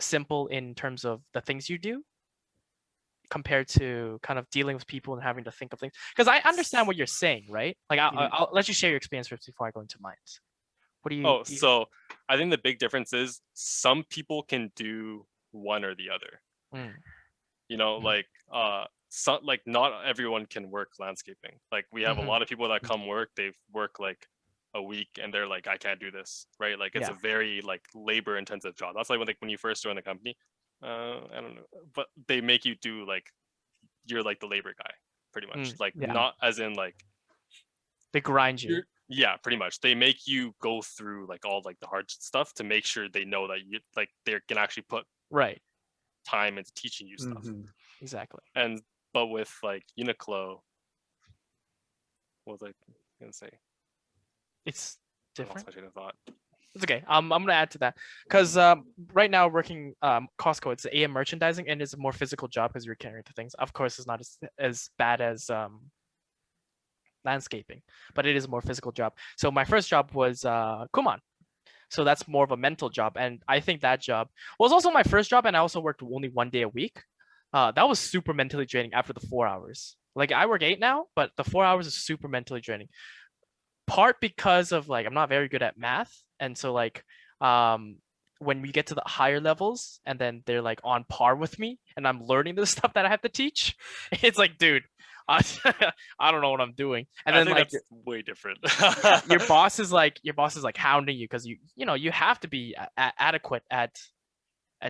simple in terms of the things you do compared to kind of dealing with people and having to think of things. Because I understand what you're saying, right? Like Mhm. I'll let you share your experience first before I go into mine. What do you? Oh, so I think the big difference is some people can do one or the other. Mm. Like like not everyone can work landscaping. Like we have a lot of people that come work, they've worked like a week and they're like, I can't do this, right? Like it's Yeah. a very like labor intensive job. That's like when you first join the company, I don't know, but they make you do like, you're like the labor guy pretty much. Like yeah. not as in like They grind you. yeah, pretty much. They make you go through like all like the hard stuff to make sure they know that you like they can actually put Right. time into teaching you stuff. Exactly. And but with like Uniqlo, what was I gonna say? It's I lost different. my train of thought. It's okay. I'm gonna add to that because right now working Costco, it's AM merchandising and it's a more physical job because you're carrying the things. Of course, it's not as bad as landscaping, but it is a more physical job. So my first job was Kumon. So that's more of a mental job, and I think that job was also my first job, and I also worked only 1 day a week. That was super mentally draining after the 4 hours. Like I work 8 now, but the 4 hours is super mentally draining. Part because of like I'm not very good at math, and so like when we get to the higher levels and then they're like on par with me and I'm learning the stuff that I have to teach, it's like, dude, I don't know what I'm doing. And I then think like that's way different. your boss is like hounding you because you have to be adequate at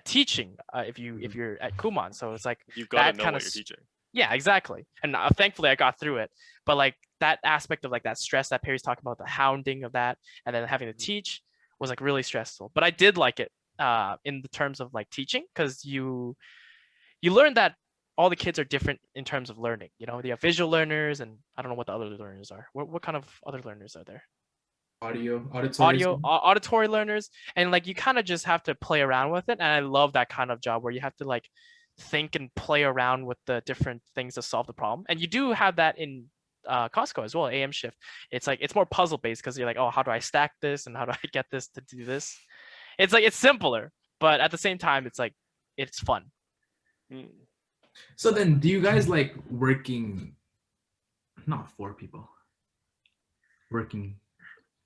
teaching if you're at Kumon. So it's like You've got that to know kind what of you're teaching. yeah, exactly. And thankfully I got through it. But like that aspect of like that stress that Perry's talking about, the hounding of that, and then having to teach was like really stressful. But I did like it in the terms of like teaching because you learn that all the kids are different in terms of learning. You know, they have visual learners, and I don't know what the other learners are. What kind of other learners are there? Auditory learners, and like you kind of just have to play around with it. And I love that kind of job where you have to like think and play around with the different things to solve the problem. And you do have that in Costco as well, AM shift. It's like it's more puzzle based because you're like, oh, how do I stack this and how do I get this to do this? It's like it's simpler, but at the same time, it's like it's fun. So then, do you guys like working? Not for people. Working,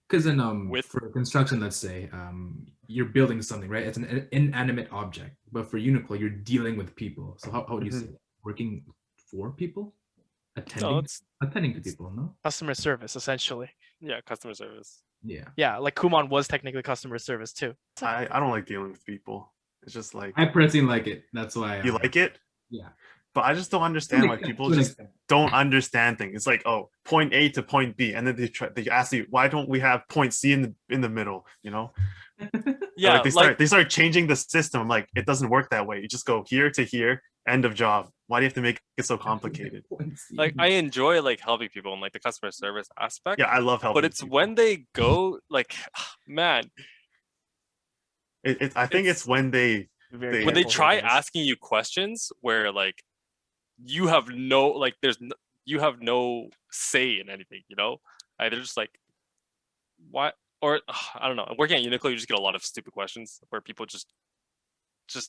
because in With- for construction, let's say you're building something, right? It's an inanimate object, but for Uniqlo, you're dealing with people. So how would you say that? Working for people? Attending to people, no? Customer service, essentially. Yeah, customer service. Yeah. Yeah, like Kumon was technically customer service too. I don't like dealing with people. It's just like I personally like it. That's why. you like it, Yeah. but I just don't understand why people just don't understand things. It's like, oh, point A to point B, and then they ask you, why don't we have point C in the middle? You know? Yeah, like they start changing the system. I'm like, it doesn't work that way. You just go here to here, end of job. Why do you have to make it so complicated? like I enjoy like helping people and like the customer service aspect. Yeah, I love helping. But it's people. when they go like, man, I think it's when they when they try asking you questions where like you have no like you have no say in anything, you know? They're just like, what? Or I don't know. Working at Uniqlo, you just get a lot of stupid questions where people just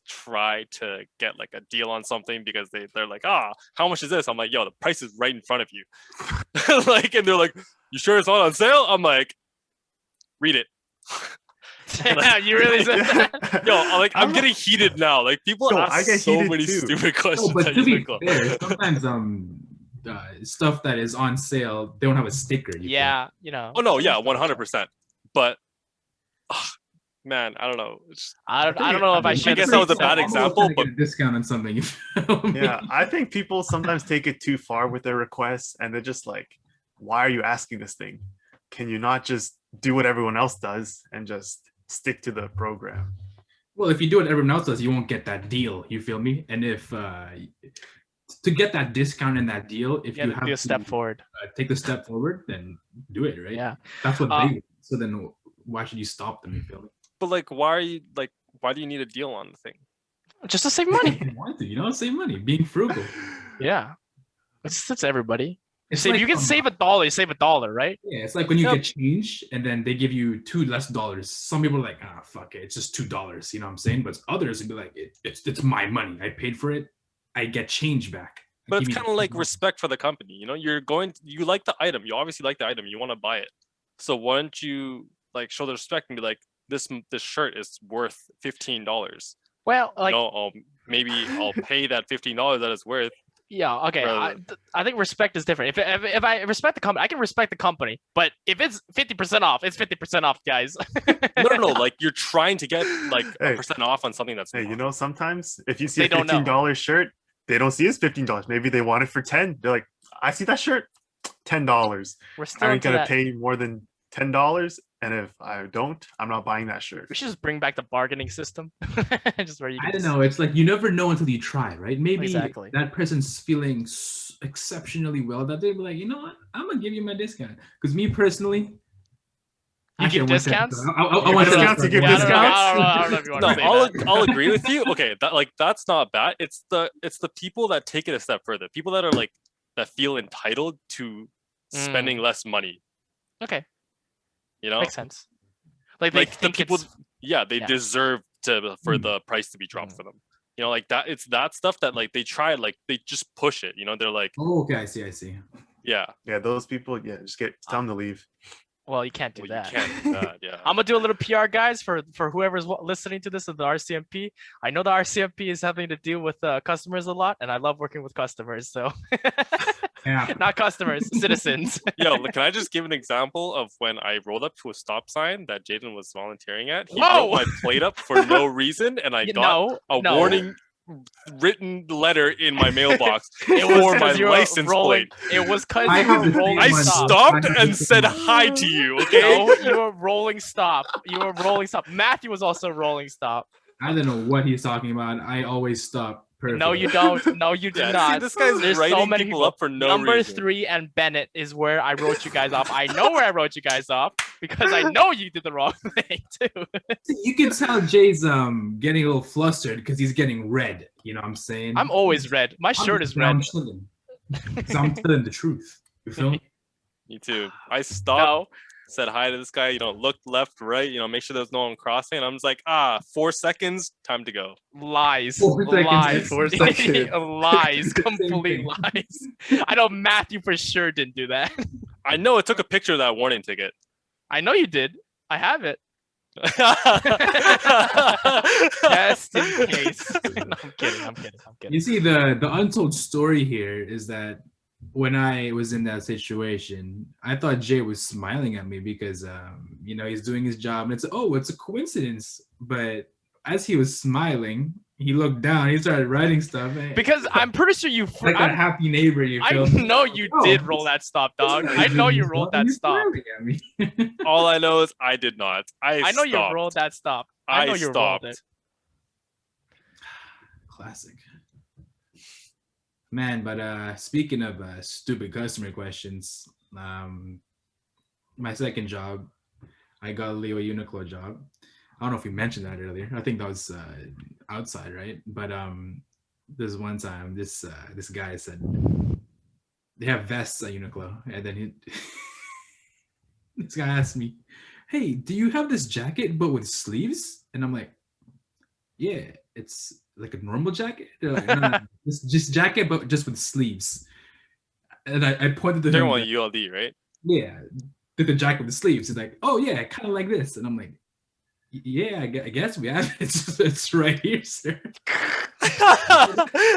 try to get like a deal on something because they're like, how much is this? I'm like, yo, the price is right in front of you. Like, and they're like, you sure it's not on sale? I'm like, read it. Yeah, you really said that. Yo, like I'm getting heated now. Like people ask so many stupid questions. No, but at to be Uniqlo. fair, sometimes stuff that is on sale, they don't have a sticker. Yeah, you know. Oh no, yeah, 100%. But man, I don't know. I don't know if I should. I guess that was a bad I'm almost example, gonna but get a discount on something. Yeah, I think people sometimes take it too far with their requests, and they're just like, why are you asking this thing? Can you not just do what everyone else does and just stick to the program? Well, if you do what everyone else does, you won't get that deal. You feel me? And if to get that discount and that deal, if you have to to a step forward, take the step forward, then do it, right? Yeah, that's what they do. So then why should you stop them? You feel me? But like, why do you need a deal on the thing? just to save money. You want to, save money, being frugal. Yeah, it's everybody. It's If you can save $1, you save $1, right? Yeah, it's like when you get change and then they give you $2 less. Some people are like, fuck it, it's just $2. You know what I'm saying? But others would be like, it's my money. I paid for it. I get change back. But it's kind of like respect for the company. You know, you like the item. You obviously like the item. You want to buy it. So why don't you like show the respect and be like, this shirt is worth $15. Well, like, maybe I'll pay that $15 that it's worth. Yeah, okay. Rather- I think respect is different. If I respect the company, I can respect the company. But if it's 50% off, it's 50% off, guys. no, like you're trying to get like Hey. a percent off on something that's Hey, not. you know, sometimes if you see They a don't know. $15 shirt, they don't see it's $15. Maybe they want it for 10. They're like, I see that shirt, $10. We're still I ain't into gonna that. pay more than $10. And if I don't, I'm not buying that shirt. We should just bring back the bargaining system. Just where you can I don't just- know. It's like you never know until you try, right? Maybe Exactly. that person's feeling exceptionally well that they'd be like, you know what? I'm gonna give you my discount. Because me personally, You give I want that- discounts? I want give that- discounts, you give Yeah, I don't know. discounts? I don't know if you want No, to say that. I'll agree with you. Okay, that's not bad. It's the people that take it a step further. People that are like that feel entitled to spending less money. Okay, You know, makes sense. Like they like the think people, it's they yeah. deserve for the price to be dropped for them. You know, like that. It's that stuff that like they try, like they just push it. You know, they're like, Oh, okay, I see. yeah, Yeah, those people, just tell them to leave. well, you can't do well, that. you can't do that. Yeah. I'm gonna do a little PR, guys, for whoever's listening to this at the RCMP. I know the RCMP is having to deal with customers a lot, and I love working with customers. So, Yeah. not customers, citizens. Yo, can I just give an example of when I rolled up to a stop sign that Jaden was volunteering at? He Whoa! wrote my plate up for no reason, and I got a no. warning written letter in my mailbox It was for my 'cause you were license rolling. plate. It was because I you have were the same rolling I one. stop. stopped I have and the said same hi to you, okay? No, you were rolling stop. You were rolling stop. Matthew was also rolling stop. I don't know what he's talking about. I always stop. Perfect. No, you don't. No, you do Yeah, see, not. this guy's There's writing so many people up for no Number reason. 3 and Bennett is where I wrote you guys off. I know where I wrote you guys off because I know you did the wrong thing too. You can tell Jay's getting a little flustered because he's getting red. You know what I'm saying? I'm always red. My shirt is red. I'm chilling. 'Cause I'm telling the truth. You feel me? Me too. I stopped, No, said hi to this guy, looked left, right, make sure there's no one crossing. And I'm just like, 4 seconds, time to go. lies. 4 seconds. Lies. 4 seconds. Lies. It's the same Complete thing. lies. I know Matthew for sure didn't do that. I know it took a picture of that warning ticket. I know you did. I have it. Just in case. No, I'm kidding. You see, the untold story here is that when I was in that situation, I thought Jay was smiling at me because he's doing his job and it's a coincidence. But as he was smiling, he looked down, he started writing stuff. Because I'm pretty sure you. like a happy neighbor, you I feel me? know you Oh, did roll that stop, dog. I know you rolled that He's stop. smiling at me. All I know is I did not. I know stopped. you rolled that stop. I know you rolled stopped. it. Classic. Man, but speaking of stupid customer questions, my second job, I got a Leo Uniqlo job. I don't know if we mentioned that earlier. I think that was outside, right? But this one time, this guy said they have vests at Uniqlo, and then this guy asked me, "Hey, do you have this jacket but with sleeves?" And I'm like, "Yeah, it's like a normal jacket." They're like, no, this just jacket but just with sleeves. And I pointed to They're him. on like, ULD, right? yeah, the jacket with the sleeves. He's like, "Oh yeah, kind of like this." And I'm like, "Yeah, I guess we have it. It's right here, sir."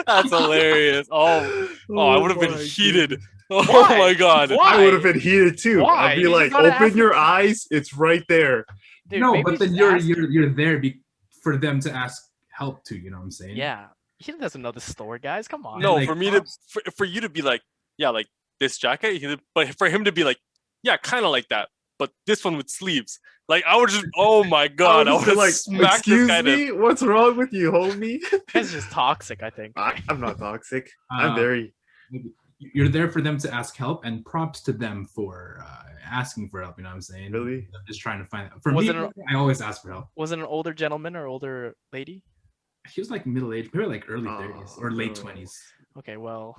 That's hilarious. Oh, I would have been my heated. goodness. Oh Why? my god. Why? I would have been heated too. Why? I'd be You just like, gotta open ask your them. eyes. It's right there. Dude, No, maybe but then just you're ask him. you're there for them to ask help too. You know what I'm saying? Yeah, he doesn't know the store, guys. Come on. No, like, for me to for you to be like, yeah, like this jacket, but for him to be like, yeah, kind of like that, but this one with sleeves. Like I would just, oh my god, I would have like, smacked this excuse guy. me, what's wrong with you, homie? It's just toxic, I think. I'm not toxic. I'm Um, very. You're there for them to ask help, and props to them for asking for help. You know what I'm saying? Really? I'm just trying to find. For Was me, it I always ask for help. Was it an older gentleman or older lady? He was like middle aged, maybe like early Oh, 30s or late no. 20s. Okay, well,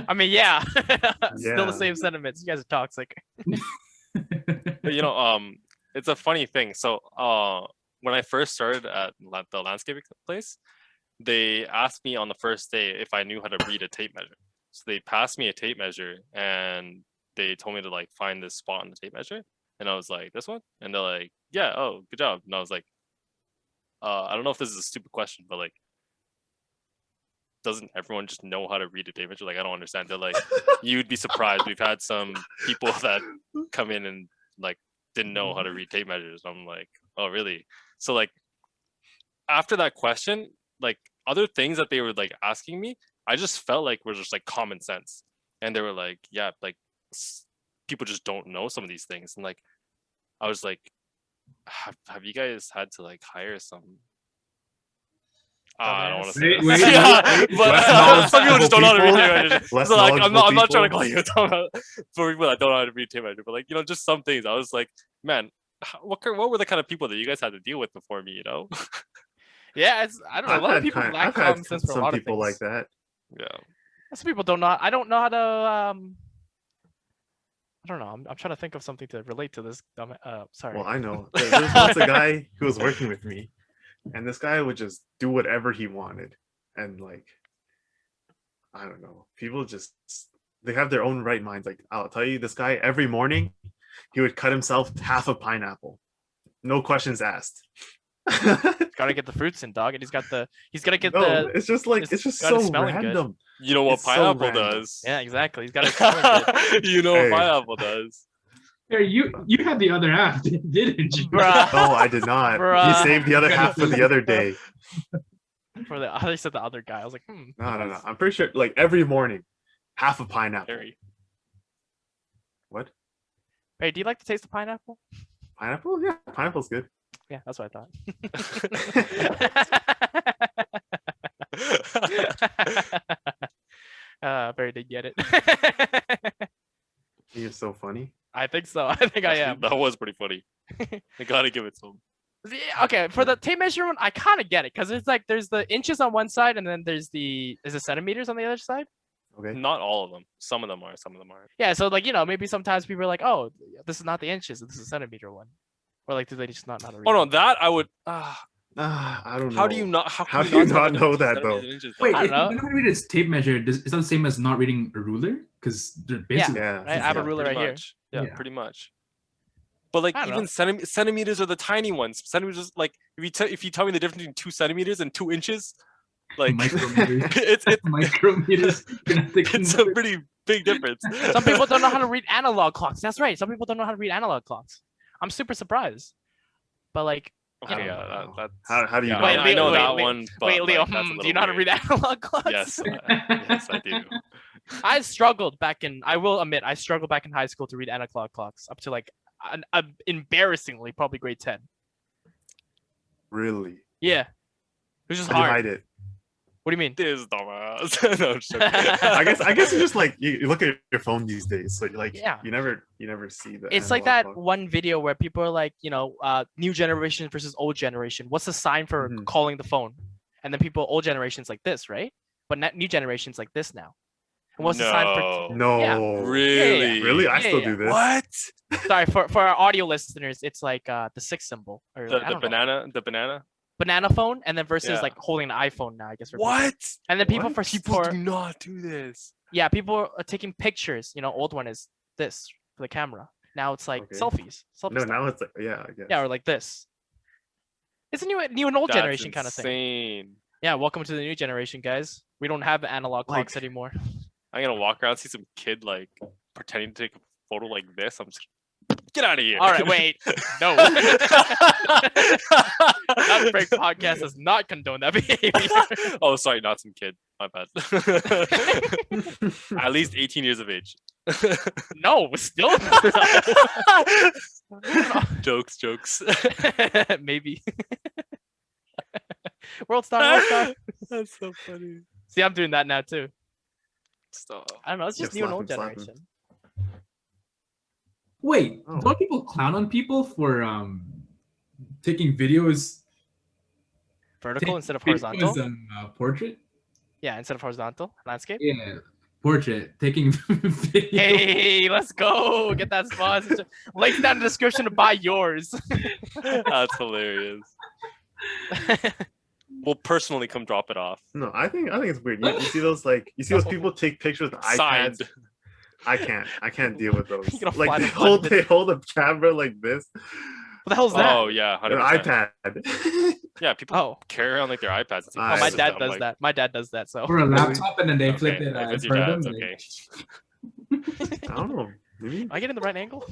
I mean, yeah, still Yeah. the same sentiments. You guys are toxic. But it's a funny thing. So when I first started at the landscaping place, they asked me on the first day if I knew how to read a tape measure. So they passed me a tape measure and they told me to like find this spot on the tape measure. And I was like, this one? And they're like, yeah, oh, good job. And I was like, I don't know if this is a stupid question, but like, doesn't everyone just know how to read a tape measure? Like, I don't understand. They're like, you'd be surprised. We've had some people that come in and like didn't know how to read tape measures. I'm like, oh really? So like after that question, like other things that they were like asking me, I just felt like were just like common sense. And they were like, yeah, like people just don't know some of these things. And like I was like, have you guys had to like hire some I don't want to say Wait, this. wait, Yeah, wait. but Less some people just don't know how to read tape knowledgeable measures. Less So like I'm not knowledgeable trying to people. call you for people that don't know how to read tape measure, but like you know just some things I was like, man, what were the kind of people that you guys had to deal with before me, you know? Yeah, I don't know. A lot of people lack I've had common sense for a some lot of people things. like that. Yeah. Some people don't know. I don't know how to. I don't know. I'm trying to think of something to relate to this. Sorry. Well, I know. There was once a guy who was working with me, and this guy would just do whatever he wanted, and like, I don't know. People just they have their own right minds. Like I'll tell you, this guy every morning, he would cut himself half a pineapple, no questions asked. Gotta get the fruits in, dog, and he's gonna get No, the. it's just like it's it's just got it so smelling good. random. You know what It's so pineapple random. does? Yeah, exactly. He's got it. You know what Hey. pineapple does? Here, you had the other half, didn't you? Bruh. No, I did not. He Bruh. saved the other half for the other day. For the other said the other guy. I was like, No. I'm pretty sure like every morning, half a pineapple. Harry. What? Hey, do you like the taste of pineapple? Pineapple? Yeah, pineapple's good. Yeah, that's what I thought. Barry did get it. He is so funny. I think so. I think I am. That was pretty funny. I gotta give it to him. Yeah, okay, for the tape measure one, I kind of get it because it's like there's the inches on one side and then there's the centimeters on the other side. Okay. Not all of them. Some of them are. Some of them aren't. Yeah, so like maybe sometimes people are like, oh, this is not the inches, this is a centimeter one, or like do they just not know how to read? Oh no, it? that I would. I don't know. How do you not? How can do you tell not the know difference that, in though? centimeters and inches, Wait, I if don't know. you know how to read a tape measure, it's not the same as not reading a ruler? Because they're basically Yeah. Right, I have a yeah. ruler pretty right here. much. Yeah, Yeah. pretty much. But like I don't even centimeters are the tiny ones. Centimeters, like if you tell me the difference between 2 centimeters and 2 inches, like Micrometers. it's Micrometers. You're not thinking it's about a it. pretty big difference. Some people don't know how to read analog clocks. That's right. Some people don't know how to read analog clocks. I'm super surprised. But like, Okay, you know. yeah, that's How do you yeah, know? Wait, I know wait, that wait, one. But wait, Leo, like, that's a do little you know how to weird. read analog clocks? Yes, yes, I do. I struggled back in. I will admit, I struggled back in high school to read analog clocks up to like embarrassingly probably grade 10. Really? Yeah, it was just How do you hard. hide it? What do you mean? This dumbass. No, I'm just joking. I guess it's just like you look at your phone these days, so you're like Yeah. you never see the. It's like analog that clock. one video where people are like, new generation versus old generation. What's the sign for Mhm. calling the phone? And then people, old generation's like this, right? But new generation's like this now. And what's the sign for? No. Yeah. Really? Really? I Yeah, still yeah. do this. What? Sorry for our audio listeners, it's like the 6 symbol or like, I The don't know, banana? banana phone, and then versus Yeah. like holding an iPhone now, I guess. For people. What? And then people What? People for do not do this. yeah, people are taking pictures. Old one is this for the camera. Now it's like Okay. selfies. Selfie No, stuff. now it's like I guess. Yeah, or like this. It's a new and old That's generation kind of thing. insane. Yeah, welcome to the new generation, guys. We don't have analog clocks Like- anymore. I'm gonna walk around, see some kid like pretending to take a photo like this. I'm just get out of here. All right, wait. No. NutBreak podcast does not condone that behavior. Oh, sorry, not some kid. My bad. At least 18 years of age. No, still Jokes. maybe. World star. That's so funny. See, I'm doing that now too. Stop. I don't know. It's just Yeah, new and old slap him. generation. Wait, Oh. don't people clown on people for taking videos Vertical taking instead of videos, horizontal. portrait? Yeah, instead of horizontal landscape. Yeah, portrait. Taking video. Hey, let's go. Get that sponsor. Link down in the description to buy yours. That's hilarious. We'll personally come drop it off. No, I think it's weird. You see those those people take pictures with Signed. iPads. I can't deal with those. You're gonna fly Like the button. they hold a camera like this. What the hell's that? Oh yeah, An 100%. iPad. Yeah, people Oh. carry around like their iPads. It's like, Oh, Oh, my this is dad dumb, does like, that. My dad does that. So Or a laptop, and then they flip Okay, it if in it's your front of dad's, them. okay. I don't know. Maybe. Am I getting the right angle?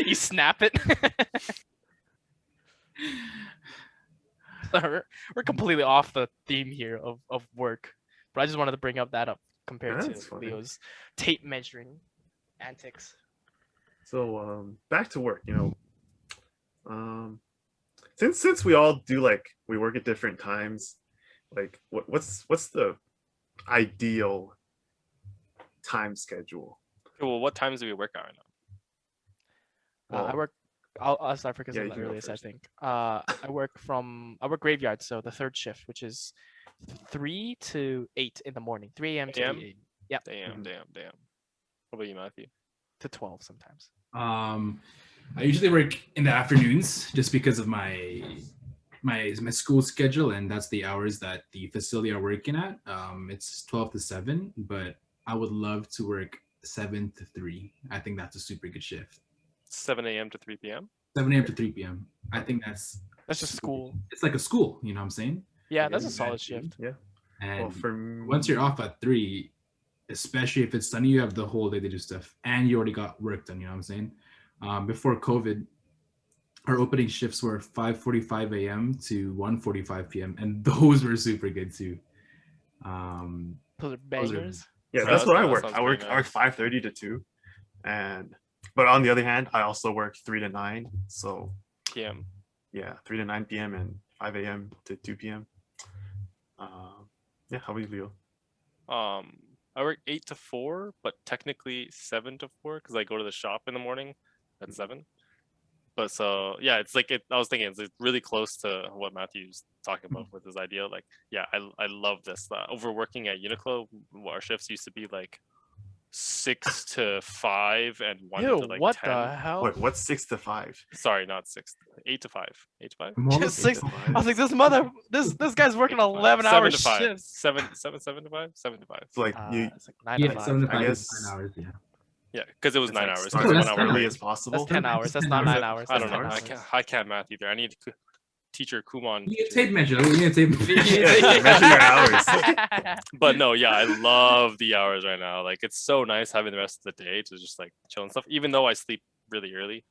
You snap it. We're completely off the theme here of work, but I just wanted to bring up that up compared That's to funny. Leo's tape measuring antics. So back to work. Since we all do like we work at different times, like what's the ideal time schedule? Okay, well, what times do we work at right now? I Well, work. I'll start because yeah, I'm you the can go earliest. I first. think. I work graveyard, so the third shift, which is 3 to 8 in the morning, 3 a.m. to 8 AM? a.m. Yep, Damn. What about you, Matthew? to 12 sometimes. I usually work in the afternoons just because of my school schedule, and that's the hours that the facility are working at. It's 12 to 7, but I would love to work 7 to 3. I think that's a super good shift. 7 a.m. to 3 p.m. 7 a.m. to 3 p.m. I think that's just super school. good. It's like a school, you know what I'm saying? Yeah, Yeah, that's a you solid imagine. shift. Yeah. And Well, for once you're off at 3, especially if it's sunny, you have the whole day to do stuff, and you already got work done. You know what I'm saying? Before COVID, our opening shifts were 5:45 a.m. to 1:45 p.m., and those were super good too. Those are Those are- bangers. yeah, So that's that's- what I that work. sounds I work pretty nice. 5:30 to 2, and but on the other hand, I also work 3 to 9. So PM. yeah, 3 to 9 p.m. and 5 a.m. to 2 p.m. Yeah, how about you, Leo? I work 8 to 4, but technically 7 to 4 because I go to the shop in the morning at 7. But so yeah, it's like I was thinking it's really close to what Matthew's talking about with his idea. Like, yeah, I love this. Overworking at Uniqlo, our shifts used to be like 6 to 5 and 1 Ew, to like what 10. the hell? Wait, what's 6 to 5? Sorry, not 6. 8 to 5. 8 to 5. I'm all Just okay. 6 I was like, this guy's working 11-hour 7 to 5. shifts. 7 to 5. 7 to 5. It's like you It's like 9 to Yeah, 5. 7 to I 5 guess- is 9 hours. Yeah. Yeah, because it was it's 9 like hours. start It was that's as 1 hour early break. as possible. That's 10 hours. That's Is not it- 9 hours. I That's don't know. 10 hours. hours. I can't math either. I need teacher Kumon. You need a tape measure. You need a tape measure. Yeah, measure your hours. But no, yeah, I love the hours right now. Like, it's so nice having the rest of the day to just like chill and stuff. Even though I sleep really early,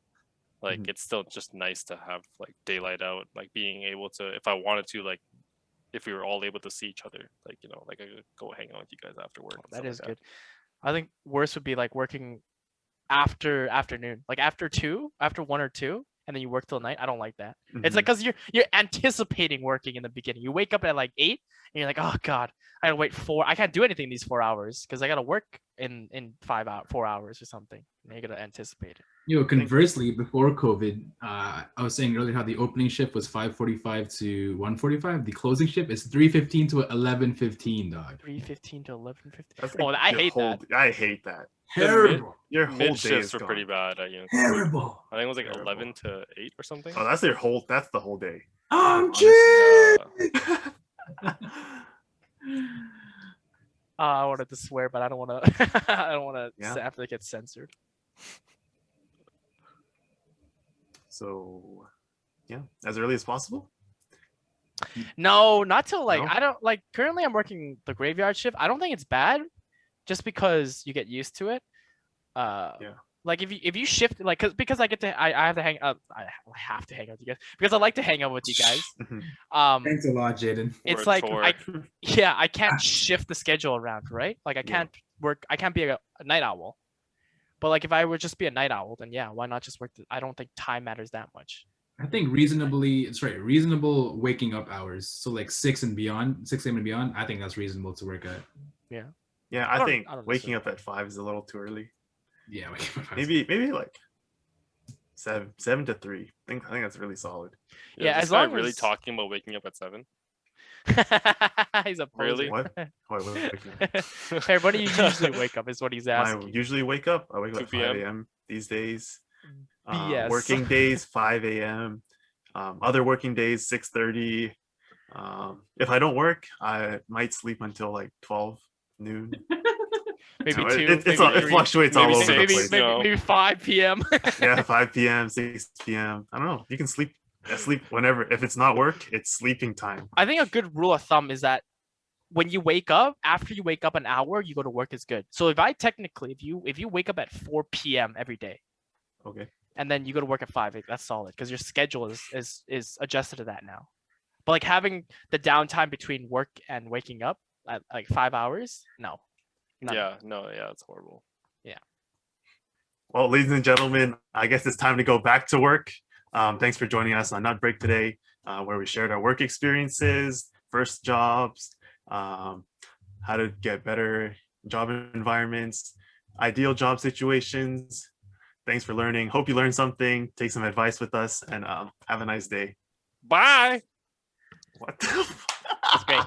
like it's still just nice to have like daylight out, like being able to, if I wanted to, like if we were all able to see each other, like like I could go hang out with you guys after work. and That stuff is like good. I think worse would be like working after afternoon, like after 1 or 2, and then you work till night. I don't like that. It's like because you're anticipating working in the beginning. You wake up at like 8, and you're like, oh god, I gotta wait 4. I can't do anything these 4 hours because I gotta work in 4 hours or something. And you gotta anticipate it. Conversely, before COVID, I was saying earlier how the opening shift was 5:45 to 1:45. The closing shift is 3:15 to 11:15, dog. 3:15 to 11:15. That's Oh, I hate that. I hate that. Terrible. Your that. whole Mid day shifts is were gone. pretty bad at Terrible. I think it was like Terrible. 11 to 8 or something. Oh, that's the whole day. I'm Honestly, cheap. I wanted to swear, but I don't want to. I don't want to Yeah. have to get censored. So, yeah, as early as possible. No, not till like No? I don't like. Currently, I'm working the graveyard shift. I don't think it's bad, just because you get used to it. Yeah. Like if you shift like because I get to I have to hang out. I have to hang out with you guys because I like to hang out with you guys. Thanks a lot, Jaden. It's Or a like chore. I can't shift the schedule around, right? Like I can't work. I can't be a night owl. But like if I would just be a night owl, then yeah, why not just work? I don't think time matters that much. I think reasonable waking up hours. So like 6 and beyond, 6 a.m. and beyond. I think that's reasonable to work at. Yeah, I I don't- think I don't waking necessarily- up at 5 is a little too early. Yeah, waking up at Maybe like 7 to 3. I think that's really solid. Yeah, this as guy long really as- talking about waking up at 7. He's a Really? poser. What? Wait. Hey, what do you usually wake up? Is what he's I asking. usually wake up. I wake 2 up 5 p.m. a.m. these days. BS. Working days 5 a.m. Other working days 6:30. If I don't work, I might sleep until like 12 noon. maybe No, 2, it maybe it 3, fluctuates all maybe over the maybe, place. you know. maybe 5 p.m. Yeah, 5 p.m., 6 p.m. I don't know. You can sleep whenever. If it's not work, it's sleeping time. I think a good rule of thumb is that when you wake up, after you wake up an hour, you go to work is good. So if you wake up at 4 p.m. every day Okay. and then you go to work at 5, that's solid because your schedule is adjusted to that now. But like having the downtime between work and waking up at like 5 hours, no. None. Yeah, it's horrible. Well, ladies and gentlemen, I guess it's time to go back to work. Thanks for joining us on NutBreak today, where we shared our work experiences, first jobs, how to get better job environments, ideal job situations. Thanks for learning. Hope you learned something. Take some advice with us, and have a nice day. Bye. What? That's great.